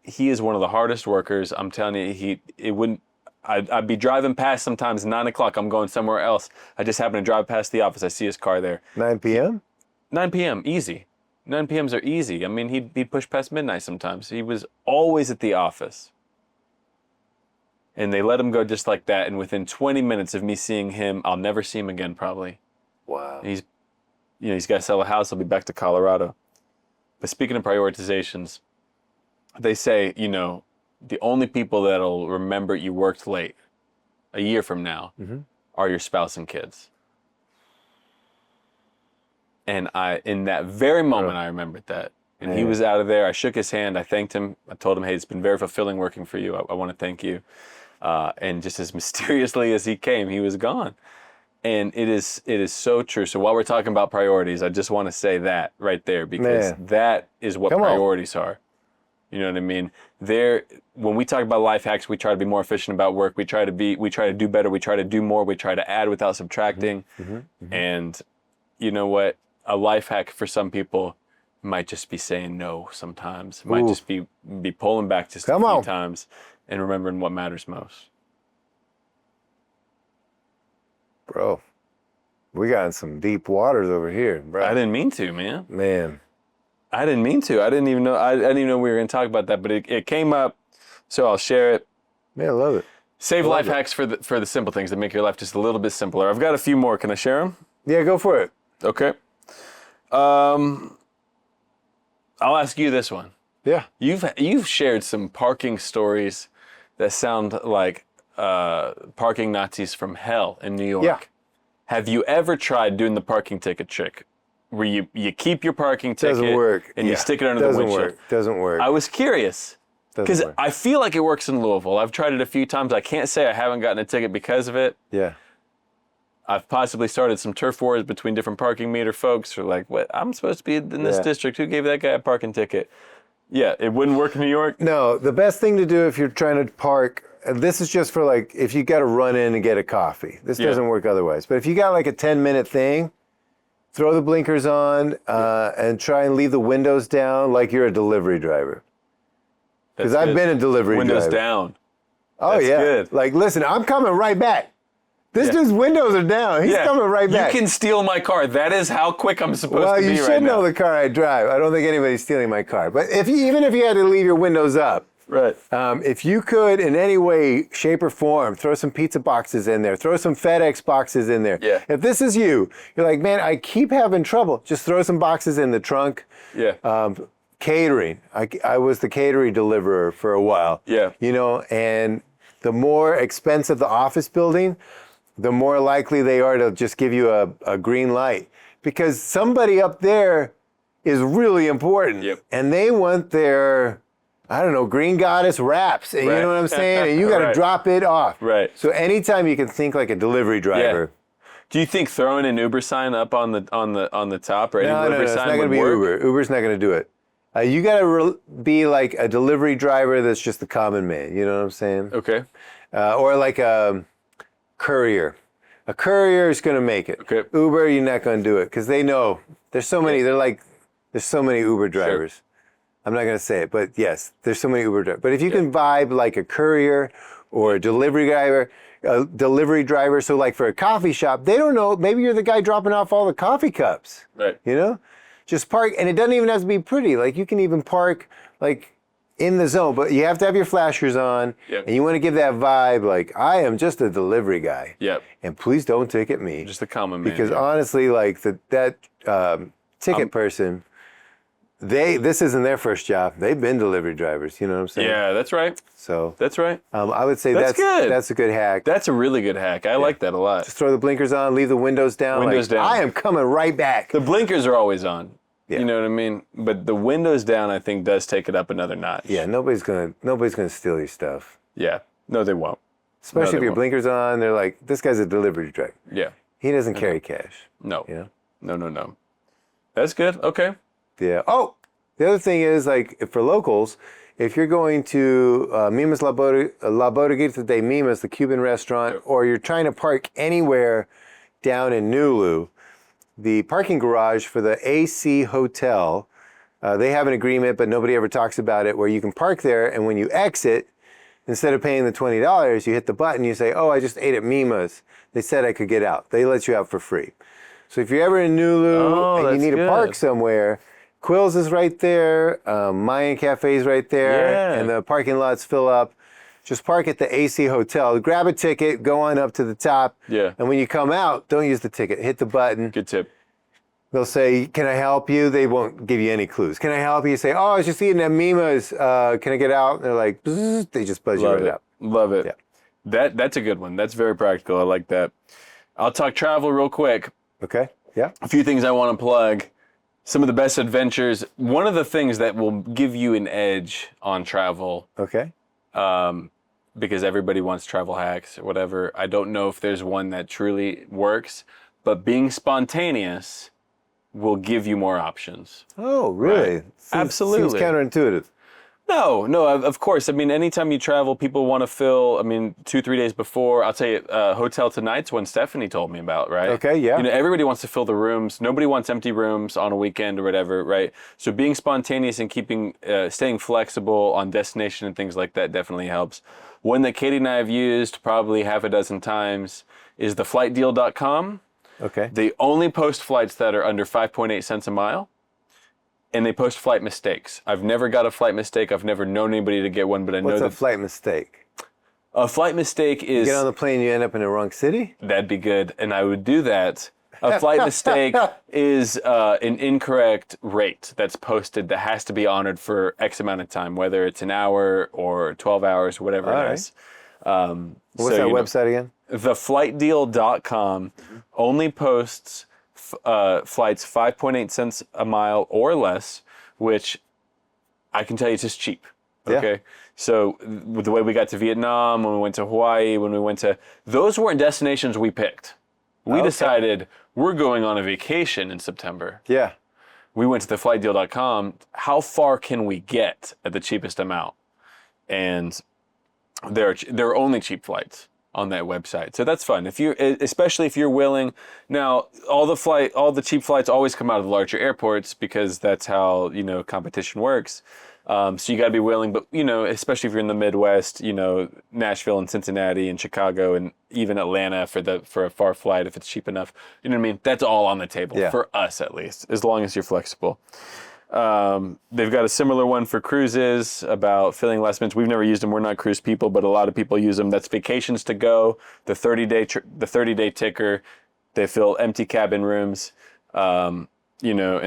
He is one of the hardest workers. I'm telling you, I'd be driving past sometimes 9 o'clock. I'm going somewhere else. I just happen to drive past the office. I see his car there. 9 p.m.? 9 p.m. easy. 9 p.m.s are easy. I mean, he'd push past midnight sometimes. He was always at the office. And they let him go just like that. And within 20 minutes of me seeing him, I'll never see him again probably. Wow. And he's got to sell a house. He'll be back to Colorado. But speaking of prioritizations, they say, the only people that'll remember you worked late a year from now are your spouse and kids. And in that very moment, I remembered that. And he was out of there. I shook his hand. I thanked him. I told him, hey, it's been very fulfilling working for you. I want to thank you. And just as mysteriously as he came, he was gone. And it is so true. So while we're talking about priorities, I just want to say that right there, because that is what priorities are. You know what I mean? When we talk about life hacks, we try to be more efficient about work. We try to do better. We try to do more. We try to add without subtracting. And you know what? A life hack for some people might just be saying no sometimes. Might just be pulling back just a few times and remembering what matters most. Bro, we got in some deep waters over here, bro. I didn't mean to, man. Man. I didn't mean to. I didn't even know. I didn't even know we were going to talk about that, but it came up, so I'll share it. Man, I love it. Save life hacks for the simple things that make your life just a little bit simpler. I've got a few more. Can I share them? Yeah, go for it. Okay. I'll ask you this one. Yeah. You've shared some parking stories that sound like parking Nazis from hell in New York. Yeah. Have you ever tried doing the parking ticket trick? Where you keep your parking ticket Doesn't work. and you stick it under the windshield. Doesn't work. I was curious because I feel like it works in Louisville. I've tried it a few times. I can't say I haven't gotten a ticket because of it. Yeah. I've possibly started some turf wars between different parking meter folks who are like, what? I'm supposed to be in this district. Who gave that guy a parking ticket? Yeah, it wouldn't work in New York. No, the best thing to do if you're trying to park, this is just for like, if you got to run in and get a coffee. This doesn't work otherwise. But if you got like a 10-minute thing, throw the blinkers on and try and leave the windows down like you're a delivery driver. Because I've been a delivery driver. Windows down. Oh, That's good. Like, listen, I'm coming right back. This dude's windows are down. He's coming right back. You can steal my car. That is how quick I'm supposed to be right now. Well, you should know the car I drive. I don't think anybody's stealing my car. But even if you had to leave your windows up, right. If you could in any way, shape, or form, throw some pizza boxes in there, throw some FedEx boxes in there. Yeah. If this is you, you're like, man, I keep having trouble. Just throw some boxes in the trunk. Yeah. Catering. I was the catering deliverer for a while. Yeah. You know, and the more expensive the office building, the more likely they are to just give you a green light. Because somebody up there is really important. Yep. And they want their, I don't know, green goddess wraps. And you know what I'm saying? And you got to drop it off. Right. So anytime you can think like a delivery driver. Yeah. Do you think throwing an Uber sign up on the top or any delivery it's sign not going to be work? Uber. Uber's not going to do it. You got to be like a delivery driver that's just the common man. You know what I'm saying? Okay. Or like a courier. A courier is going to make it. Okay. Uber, you're not going to do it because they know there's so many. There's so many Uber drivers. Sure. I'm not going to say it, but yes, there's so many Uber drivers. But if you can vibe like a courier or a delivery driver, so like for a coffee shop, they don't know. Maybe you're the guy dropping off all the coffee cups. Right. You know, just park, and it doesn't even have to be pretty. Like you can even park like in the zone, but you have to have your flashers on, Yep. and you want to give that vibe like I am just a delivery guy. Yep. And please don't ticket me. Just a common man. Because honestly, like that ticket person, this isn't their first job. They've been delivery drivers. You know what I'm saying? Yeah, that's right. So That's right. I would say That's good. That's a good hack. That's a really good hack. I like that a lot. Just throw the blinkers on, leave the windows down. Windows down. I am coming right back. The blinkers are always on. Yeah. You know what I mean? But the windows down, I think, does take it up another notch. Yeah, nobody's gonna steal your stuff. Yeah. No, they won't. Especially if they your won't. blinkers on. They're like, this guy's a delivery driver. Yeah. He doesn't carry cash. No. You know? No. That's good. Okay. Yeah. Oh, the other thing is like for locals, if you're going to Mimas La Bodeguita de Mimas, the Cuban restaurant, or you're trying to park anywhere down in Nulu, the parking garage for the AC Hotel, they have an agreement, but nobody ever talks about it, where you can park there, and when you exit, instead of paying the $20, you hit the button, you say, oh, I just ate at Mimas. They said I could get out. They let you out for free. So if you're ever in Nulu and you need to park somewhere, Quills is right there, Mayan Cafe is right there, and the parking lots fill up. Just park at the AC Hotel, grab a ticket, go on up to the top, and when you come out, don't use the ticket, hit the button. Good tip. They'll say, can I help you? They won't give you any clues. Can I help you? You say, oh, I was just eating at Mima's, can I get out? And they're like, bzz, they just buzz you right out. Love it. Yeah. That's a good one. That's very practical. I like that. I'll talk travel real quick. Okay, yeah. A few things I want to plug. Some of the best adventures. One of the things that will give you an edge on travel, Okay. because everybody wants travel hacks or whatever. I don't know if there's one that truly works, but being spontaneous will give you more options. Oh, really? Right. Absolutely. Seems counterintuitive. No, of course. I mean, anytime you travel, people want to fill, I mean, 2, 3 days before. I'll tell you, Hotel Tonight's one Stephanie told me about, right? Okay, yeah. You know, everybody wants to fill the rooms. Nobody wants empty rooms on a weekend or whatever, right? So being spontaneous and staying flexible on destination and things like that definitely helps. One that Katie and I have used probably half a dozen times is the flightdeal.com. Okay. They only post flights that are under 5.8 cents a mile. And they post flight mistakes. I've never got a flight mistake. I've never known anybody to get one, but I know What's that a flight mistake? a flight mistake is... You get on the plane, you end up in the wrong city? That'd be good, and I would do that. A flight mistake is an incorrect rate that's posted that has to be honored for X amount of time, whether it's an hour or 12 hours, whatever All it right. is. What's that website again? Theflightdeal.com only posts flights 5.8 cents a mile or less, which I can tell you is just cheap. Yeah. Okay. So with the way we got to Vietnam, when we went to Hawaii, those weren't destinations we picked. We decided we're going on a vacation in September. Yeah. We went to theflightdeal.com. How far can we get at the cheapest amount? And there are only cheap flights on that website. So that's fun. Especially if you're willing. Now, all the cheap flights always come out of the larger airports because that's how, competition works. So you got to be willing, but especially if you're in the Midwest, Nashville and Cincinnati and Chicago and even Atlanta for a far flight if it's cheap enough. You know what I mean? That's all on the table for us at least, as long as you're flexible. They've got a similar one for cruises about filling last minutes. We've never used them. We're not cruise people, but a lot of people use them. That's Vacations to Go, the 30-day ticker. They fill empty cabin rooms, and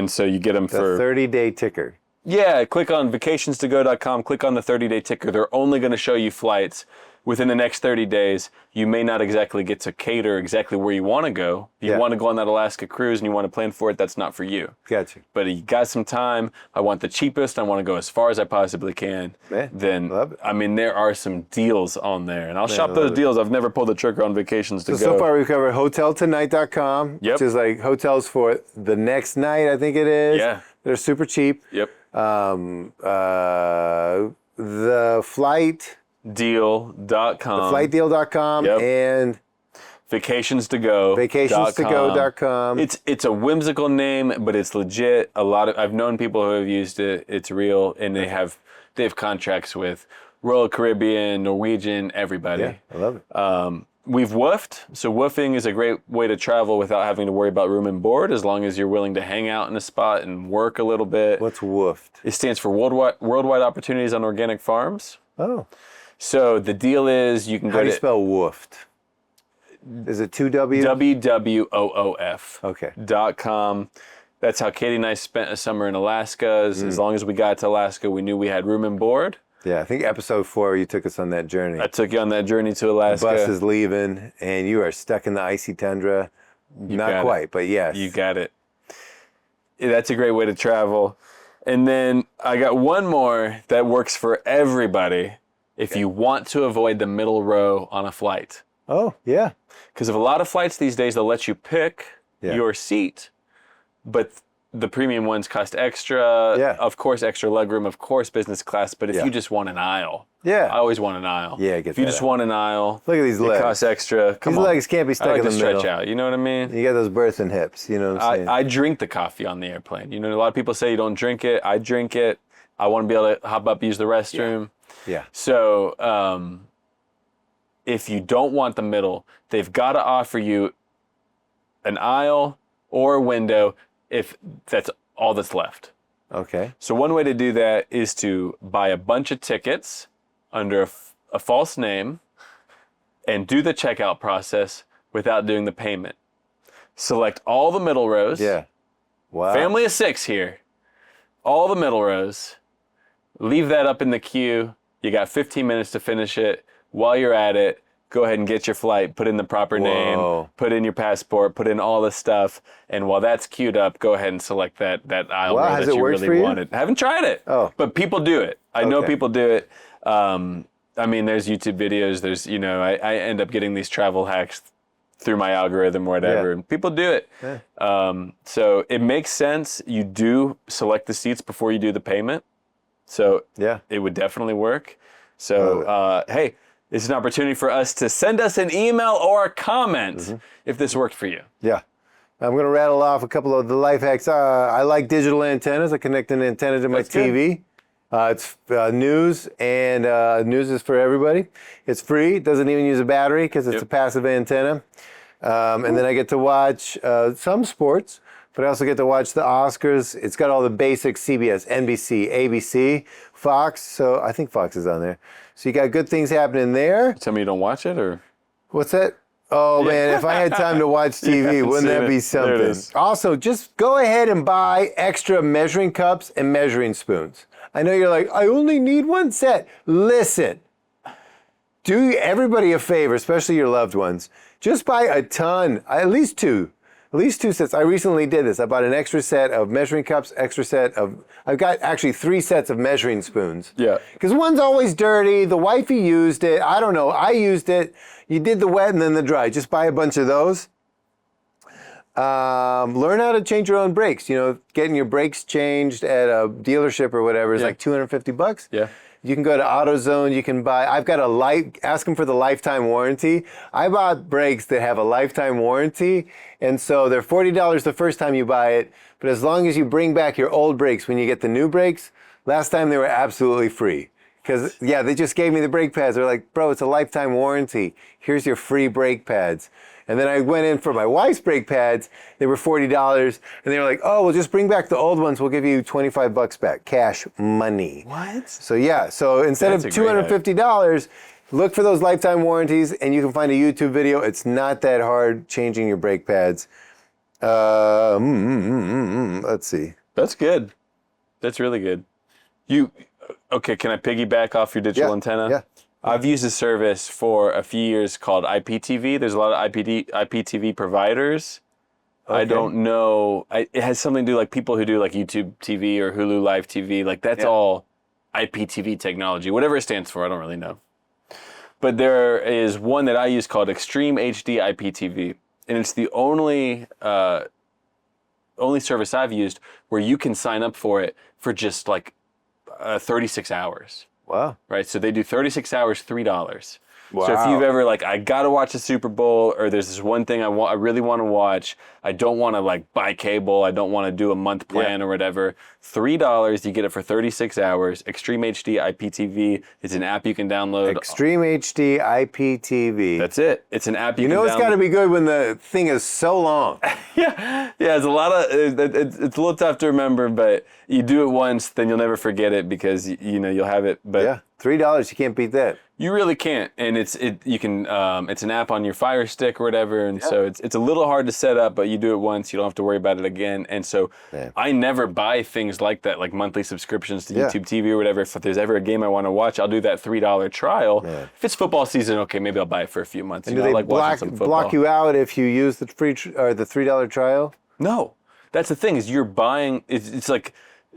so you get them for the 30-day ticker. Yeah, click on vacationstogo.com, click on the 30-day ticker. They're only going to show you flights within the next 30 days. You may not exactly get to cater exactly where you want to go. If you want to go on that Alaska cruise and you want to plan for it, that's not for you. Gotcha. But you got some time. I want the cheapest. I want to go as far as I possibly can. Man, love it. I mean, there are some deals on there. And I'll shop those deals. I've never pulled the trigger on Vacations to Go. So far we've covered hoteltonight.com, which is like hotels for the next night, I think it is. Yeah. They're super cheap. Yep. The flight... Deal.com. Flightdeal.com and vacationstogo.com. vacationstogo.com. It's a whimsical name, but it's legit. I've known people who have used it. It's real, and they have contracts with Royal Caribbean, Norwegian, everybody. Yeah, I love it. We've woofed. So woofing is a great way to travel without having to worry about room and board, as long as you're willing to hang out in a spot and work a little bit. What's woofed? It stands for Worldwide Opportunities on Organic Farms. Oh. So the deal is you can How go do you to... spell woofed? Is it 2W? WWOOF. Okay. .com. That's how Katie and I spent a summer in Alaska. As long as we got to Alaska, we knew we had room and board. Yeah, I think episode 4, you took us on that journey. I took you on that journey to Alaska. The bus is leaving, and you are stuck in the icy tundra. Not quite, but yes. You got it. That's a great way to travel. And then I got one more that works for everybody if you want to avoid the middle row on a flight. Oh, yeah. Because of a lot of flights these days, they'll let you pick your seat, but the premium ones cost extra. Yeah. Of course, extra legroom. Of course, business class. But if you just want an aisle, I always want an aisle. Yeah, if you just want an aisle, look at these legs. It costs extra. Come these on. legs can't be stuck I like in the to middle. stretch out. You know what I mean? You got those birthing hips. You know what I'm saying? I drink the coffee on the airplane. A lot of people say you don't drink it. I drink it. I want to be able to hop up, use the restroom. Yeah. So if you don't want the middle, they've got to offer you an aisle or a window if that's all that's left. Okay. So one way to do that is to buy a bunch of tickets under a false name and do the checkout process without doing the payment. Select all the middle rows. Yeah. Wow. Family of 6 here. All the middle rows. Leave that up in the queue. You got 15 minutes to finish it. While you're at it, go ahead and get your flight, put in the proper name, put in your passport, put in all this stuff, and while that's queued up, go ahead and select that aisle row that you really wanted. I haven't tried it, but people do it. I know people do it. I mean, there's YouTube videos. There's, I end up getting these travel hacks through my algorithm or whatever, and people do it. Yeah. So it makes sense. You do select the seats before you do the payment. So Yeah. it would definitely work. So, hey, it's an opportunity for us to send us an email or a comment if this worked for you. Yeah. I'm going to rattle off a couple of the life hacks. I like digital antennas. I connect an antenna to my That's good. TV. It's news, and news is for everybody. It's free. It doesn't even use a battery because it's a passive antenna. And then I get to watch some sports, but I also get to watch the Oscars. It's got all the basic CBS, NBC, ABC, Fox. So I think Fox is on there. So you got good things happening there. Tell me you don't watch it, or? What's that? Oh, man, if I had time to watch TV, wouldn't that be There it something? is. Also, just go ahead and buy extra measuring cups and measuring spoons. I know you're like, I only need one set. Listen, do everybody a favor, especially your loved ones. Just buy a ton, at least two sets. I recently did this. I bought an extra set of measuring cups, I've got actually 3 sets of measuring spoons. Yeah. Because one's always dirty. The wifey used it. I don't know. I used it. You did the wet and then the dry. Just buy a bunch of those. Learn how to change your own brakes. You know, getting your brakes changed at a dealership or whatever is like $250. Yeah. You can go to AutoZone. You can buy. I've got ask them for the lifetime warranty. I bought brakes that have a lifetime warranty, and so they're $40 the first time you buy it. But as long as you bring back your old brakes when you get the new brakes, last time they were absolutely free. Because, yeah, they just gave me the brake pads. They're like, bro, it's a lifetime warranty. Here's your free brake pads. And then I went in for my wife's brake pads. They were $40. And they were like, oh, well, just bring back the old ones. We'll give you $25 back. Cash money. What? So, yeah. So instead That's of a great $250, look for those lifetime warranties. And you can find a YouTube video. It's not that hard changing your brake pads. Let's see. That's good. That's really good. Okay, can I piggyback off your digital antenna? Yeah. I've used a service for a few years called IPTV. There's a lot of IPTV providers. I don't know. It has something to do like people who do like YouTube TV or Hulu Live TV. Like that's all IPTV technology, whatever it stands for. I don't really know. But there is one that I use called Extreme HD IPTV, and it's the only service I've used where you can sign up for it for just like 36 hours. Wow. Right, so they do 36 hours, $3. Wow. So if you've ever like, I gotta watch the Super Bowl, or there's this one thing I really want to watch, I don't want to like buy cable, I don't want to do a month plan or whatever. $3, you get it for 36 hours. Extreme HD IPTV. It's an app you can download. Extreme HD IPTV. That's it. It's an app You know it's got to be good when the thing is so long. yeah. It's a lot of. It's a little tough to remember, but you do it once, then you'll never forget it because you know you'll have it. But Yeah, $3, you can't beat that. you really can't, and it's an app on your Fire Stick or whatever, and so it's a little hard to set up, but you do it once, you don't have to worry about it again. And so I never buy things like that, like monthly subscriptions to YouTube TV or whatever. If there's ever a game I want to watch, I'll do that $3 trial. Yeah. If it's football season, okay, maybe I'll buy it for a few months. And do they block you out if you use the free or the $3 trial? No, that's the thing is you're buying. It's like.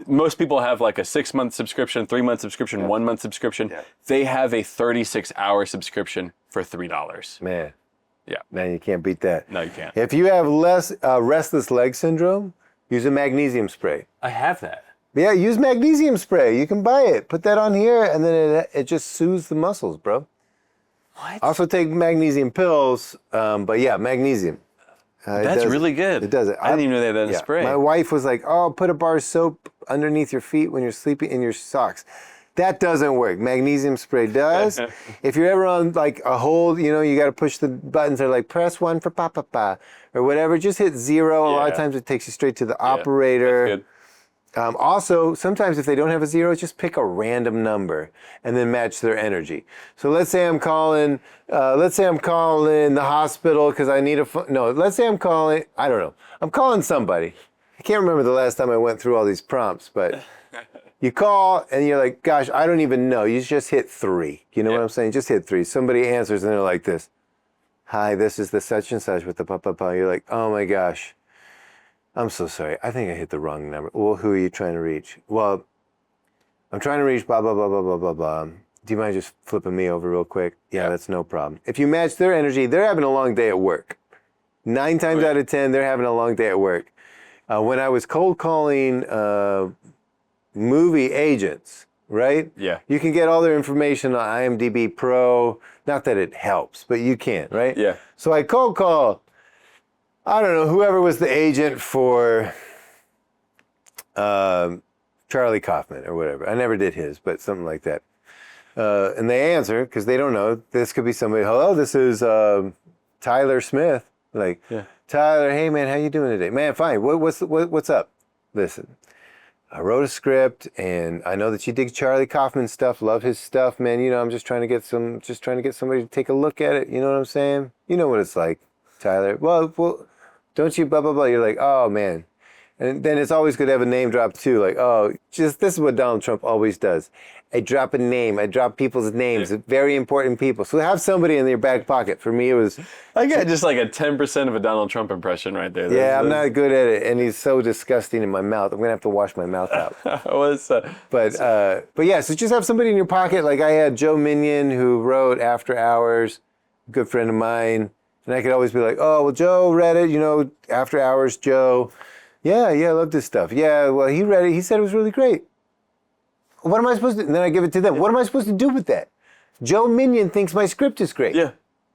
Most people have like a 6-month subscription, 3-month subscription, 1-month subscription. Yeah. They have a 36-hour subscription for $3. Man. Yeah. Man, you can't beat that. No, you can't. If you have restless leg syndrome, use a magnesium spray. I have that. Yeah, use magnesium spray. You can buy it. Put that on here, and then it just soothes the muscles, bro. What? Also take magnesium pills, but yeah, magnesium. That's really good. It does it. I didn't even know they had that in a spray. My wife was like, oh, put a bar of soap underneath your feet when you're sleeping in your socks. That doesn't work. Magnesium spray does. If you're ever on like a hold, you know, you got to push the buttons. They're like, press 1 for pa or whatever. Just hit 0. A lot of times it takes you straight to the operator. That's good. Also, sometimes if they don't have a 0, just pick a random number and then match their energy. So let's say I'm calling the hospital because I need let's say I'm calling, I don't know. I'm calling somebody. I can't remember the last time I went through all these prompts, but you call and you're like, gosh, I don't even know. You just hit 3. You know what I'm saying? Just hit 3. Somebody answers and they're like this. Hi, this is the such and such with the pa. You're like, oh my gosh. I'm so sorry. I think I hit the wrong number. Well, who are you trying to reach? Well, I'm trying to reach blah, blah, blah, blah, blah, blah, blah. Do you mind just flipping me over real quick? Yeah, that's no problem. If you match their energy, they're having a long day at work. 9 times out of 10, they're having a long day at work. When I was cold calling movie agents, right? Yeah. You can get all their information on IMDb Pro. Not that it helps, but you can, right? Yeah. So I cold call, I don't know, whoever was the agent for Charlie Kaufman or whatever. I never did his, but something like that. And they answer because they don't know. This could be somebody. Hello, this is Tyler Smith. Like, Yeah. Tyler, hey man, how you doing today? Man, fine. What's up? Listen, I wrote a script, and I know that you dig Charlie Kaufman stuff. Love his stuff, man. You know, I'm just trying to get somebody to take a look at it. You know what I'm saying? You know what it's like, Tyler. Well, don't you blah blah blah? You're like, oh man. And then it's always good to have a name drop too. Like, oh, this is what Donald Trump always does. I drop a name. I drop people's names. Very important people. So have somebody in your back pocket. For me, it was. I got just like a 10% of a Donald Trump impression right there. Yeah, I'm not good at it, and he's so disgusting in my mouth. I'm gonna have to wash my mouth out. But yeah, so just have somebody in your pocket. Like I had Joe Minion, who wrote After Hours, a good friend of mine, and I could always be like, oh, well, Joe read it. You know, After Hours, Joe. Yeah, I love this stuff. Yeah, well, he read it. He said it was really great. What am I supposed to? And then I give it to them. What am I supposed to do with that? Joe Minion thinks my script is great. Yeah.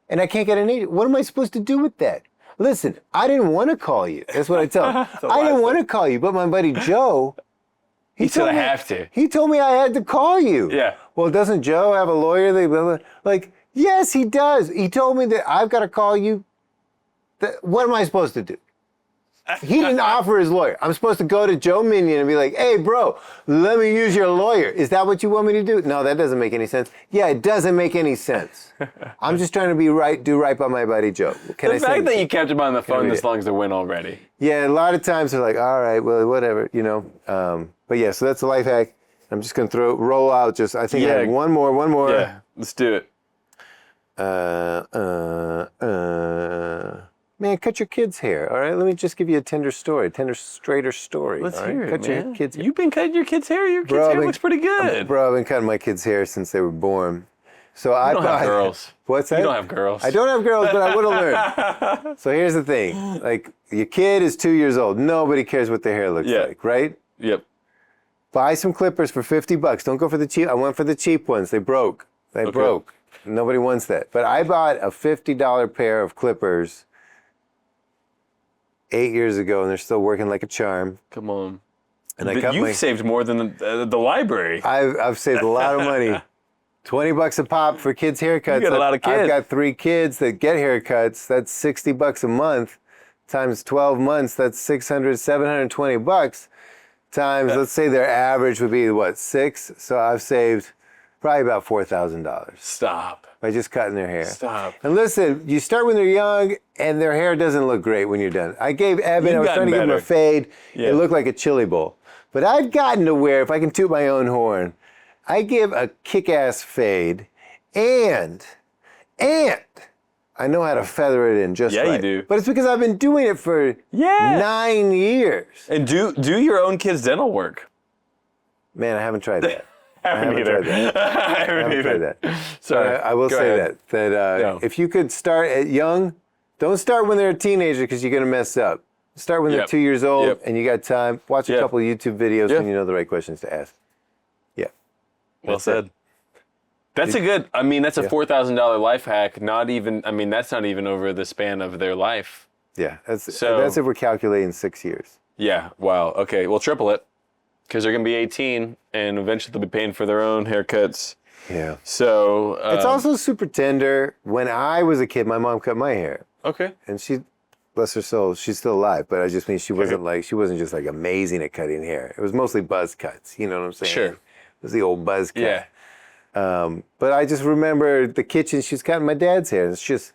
And I can't get an agent. What am I supposed to do with that? Listen, I didn't want to call you. That's what I tell him. I didn't want to call you, but my buddy Joe, he said I have to. He told me I had to call you. Yeah. Well, doesn't Joe have a lawyer? Like, yes, he does. He told me that I've got to call you. What am I supposed to do? He didn't offer his lawyer. I'm supposed to go to Joe Minion and be like, hey, bro, let me use your lawyer. Is that what you want me to do? No, that doesn't make any sense. Yeah, it doesn't make any sense. I'm just trying to do right by my buddy Joe. The fact that you kept him on the phone this long is a win already. Yeah, a lot of times they're like, all right, well, whatever, you know. But yeah, so that's a life hack. I'm just going to roll out I think I have one more. Yeah, let's do it. Man, cut your kid's hair, all right? Let me just give you a straighter story. Let's all right? hear it, Cut man. your kid's hair. You've been cutting your kid's hair? Your kid's hair looks pretty good. Bro, I've been cutting my kids' hair since they were born. So I don't have girls. What's that? You don't have girls. I don't have girls, but I would have learned. So here's the thing. Like, your kid is 2 years old. Nobody cares what their hair looks like, right? Yep. Buy some clippers for $50. Don't go for the cheap. I went for the cheap ones. They broke. They broke. Nobody wants that. But I bought a $50 pair of clippers 8 years ago, and they're still working like a charm. Come on. And You've saved more than the library. I've saved a lot of money. $20 a pop for kids' haircuts. You got a lot of kids. I've got 3 kids that get haircuts. That's $60 a month. Times 12 months, that's $720. Times, let's say their average would be, what, 6? So I've saved probably about $4,000. Stop. By just cutting their hair. Stop. And listen, you start when they're young, and their hair doesn't look great when you're done. I gave Evan, I was trying to give him a fade. Yeah. It looked like a chili bowl. But I've gotten to where, if I can toot my own horn, I give a kick-ass fade, and I know how to feather it in just right. Yeah, you do. But it's because I've been doing it for 9 years. And do your own kids' dental work. Man, I haven't tried that. I haven't either. I haven't tried that. Sorry. I will say that if you could start at young, don't start when they're a teenager because you're going to mess up. Start when they're 2 years old and you got time. Watch a couple of YouTube videos when you know the right questions to ask. Yeah. Well said. That's a good, I mean, that's a $4,000 life hack. Not even, I mean, that's not even over the span of their life. Yeah. That's if we're calculating 6 years. Yeah. Wow. Okay. We'll triple it because they're going to be 18 and eventually they'll be paying for their own haircuts. Yeah. So. It's also super tender. When I was a kid, my mom cut my hair. Okay. And she, bless her soul, she's still alive, but I just mean she wasn't just like amazing at cutting hair. It was mostly buzz cuts. You know what I'm saying? Sure. It was the old buzz cut. Yeah. But I just remember the kitchen, she's cutting my dad's hair. It's just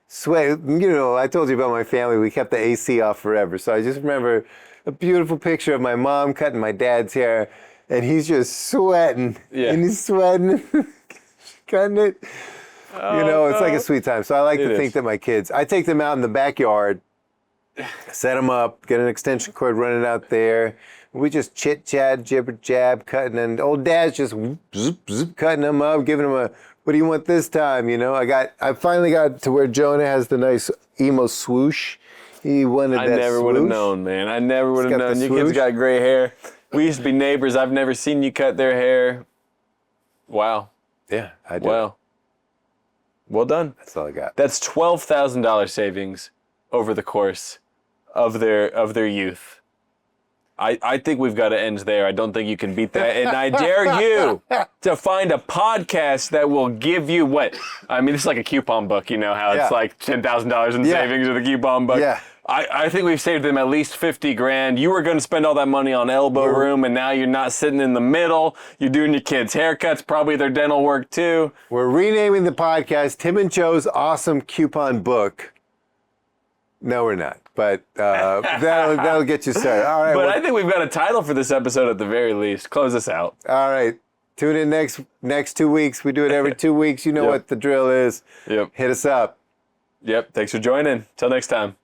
sweat. You know, I told you about my family. We kept the AC off forever. So I just remember a beautiful picture of my mom cutting my dad's hair, and he's just sweating. Yeah. And he's sweating, cutting it. You know, it's like a sweet time. So I like to think that my kids, I take them out in the backyard, set them up, get an extension cord running out there. We just chit chat, jibber jab, cutting, and old dad's just zip, zip, cutting them up, giving them a, what do you want this time? You know, I finally got to where Jonah has the nice emo swoosh. He wanted that swoosh. I never would have known, man. I never would have known. Your kids got gray hair. We used to be neighbors. I've never seen you cut their hair. Wow. Yeah, I do. Wow. Well done. That's all I got. That's $12,000 savings over the course of their youth. I think we've got to end there. I don't think you can beat that. And I dare you to find a podcast that will give you what? I mean, it's like a coupon book. You know how it's like $10,000 in savings with a coupon book? Yeah. I think we've saved them at least $50,000. You were going to spend all that money on elbow room, and now you're not sitting in the middle. You're doing your kids' haircuts, probably their dental work too. We're renaming the podcast Tim and Joe's Awesome Coupon Book. No, we're not. But that'll get you started. All right. But I think we've got a title for this episode at the very least. Close us out. All right. Tune in next 2 weeks. We do it every 2 weeks. You know what the drill is. Yep. Hit us up. Yep. Thanks for joining. Till next time.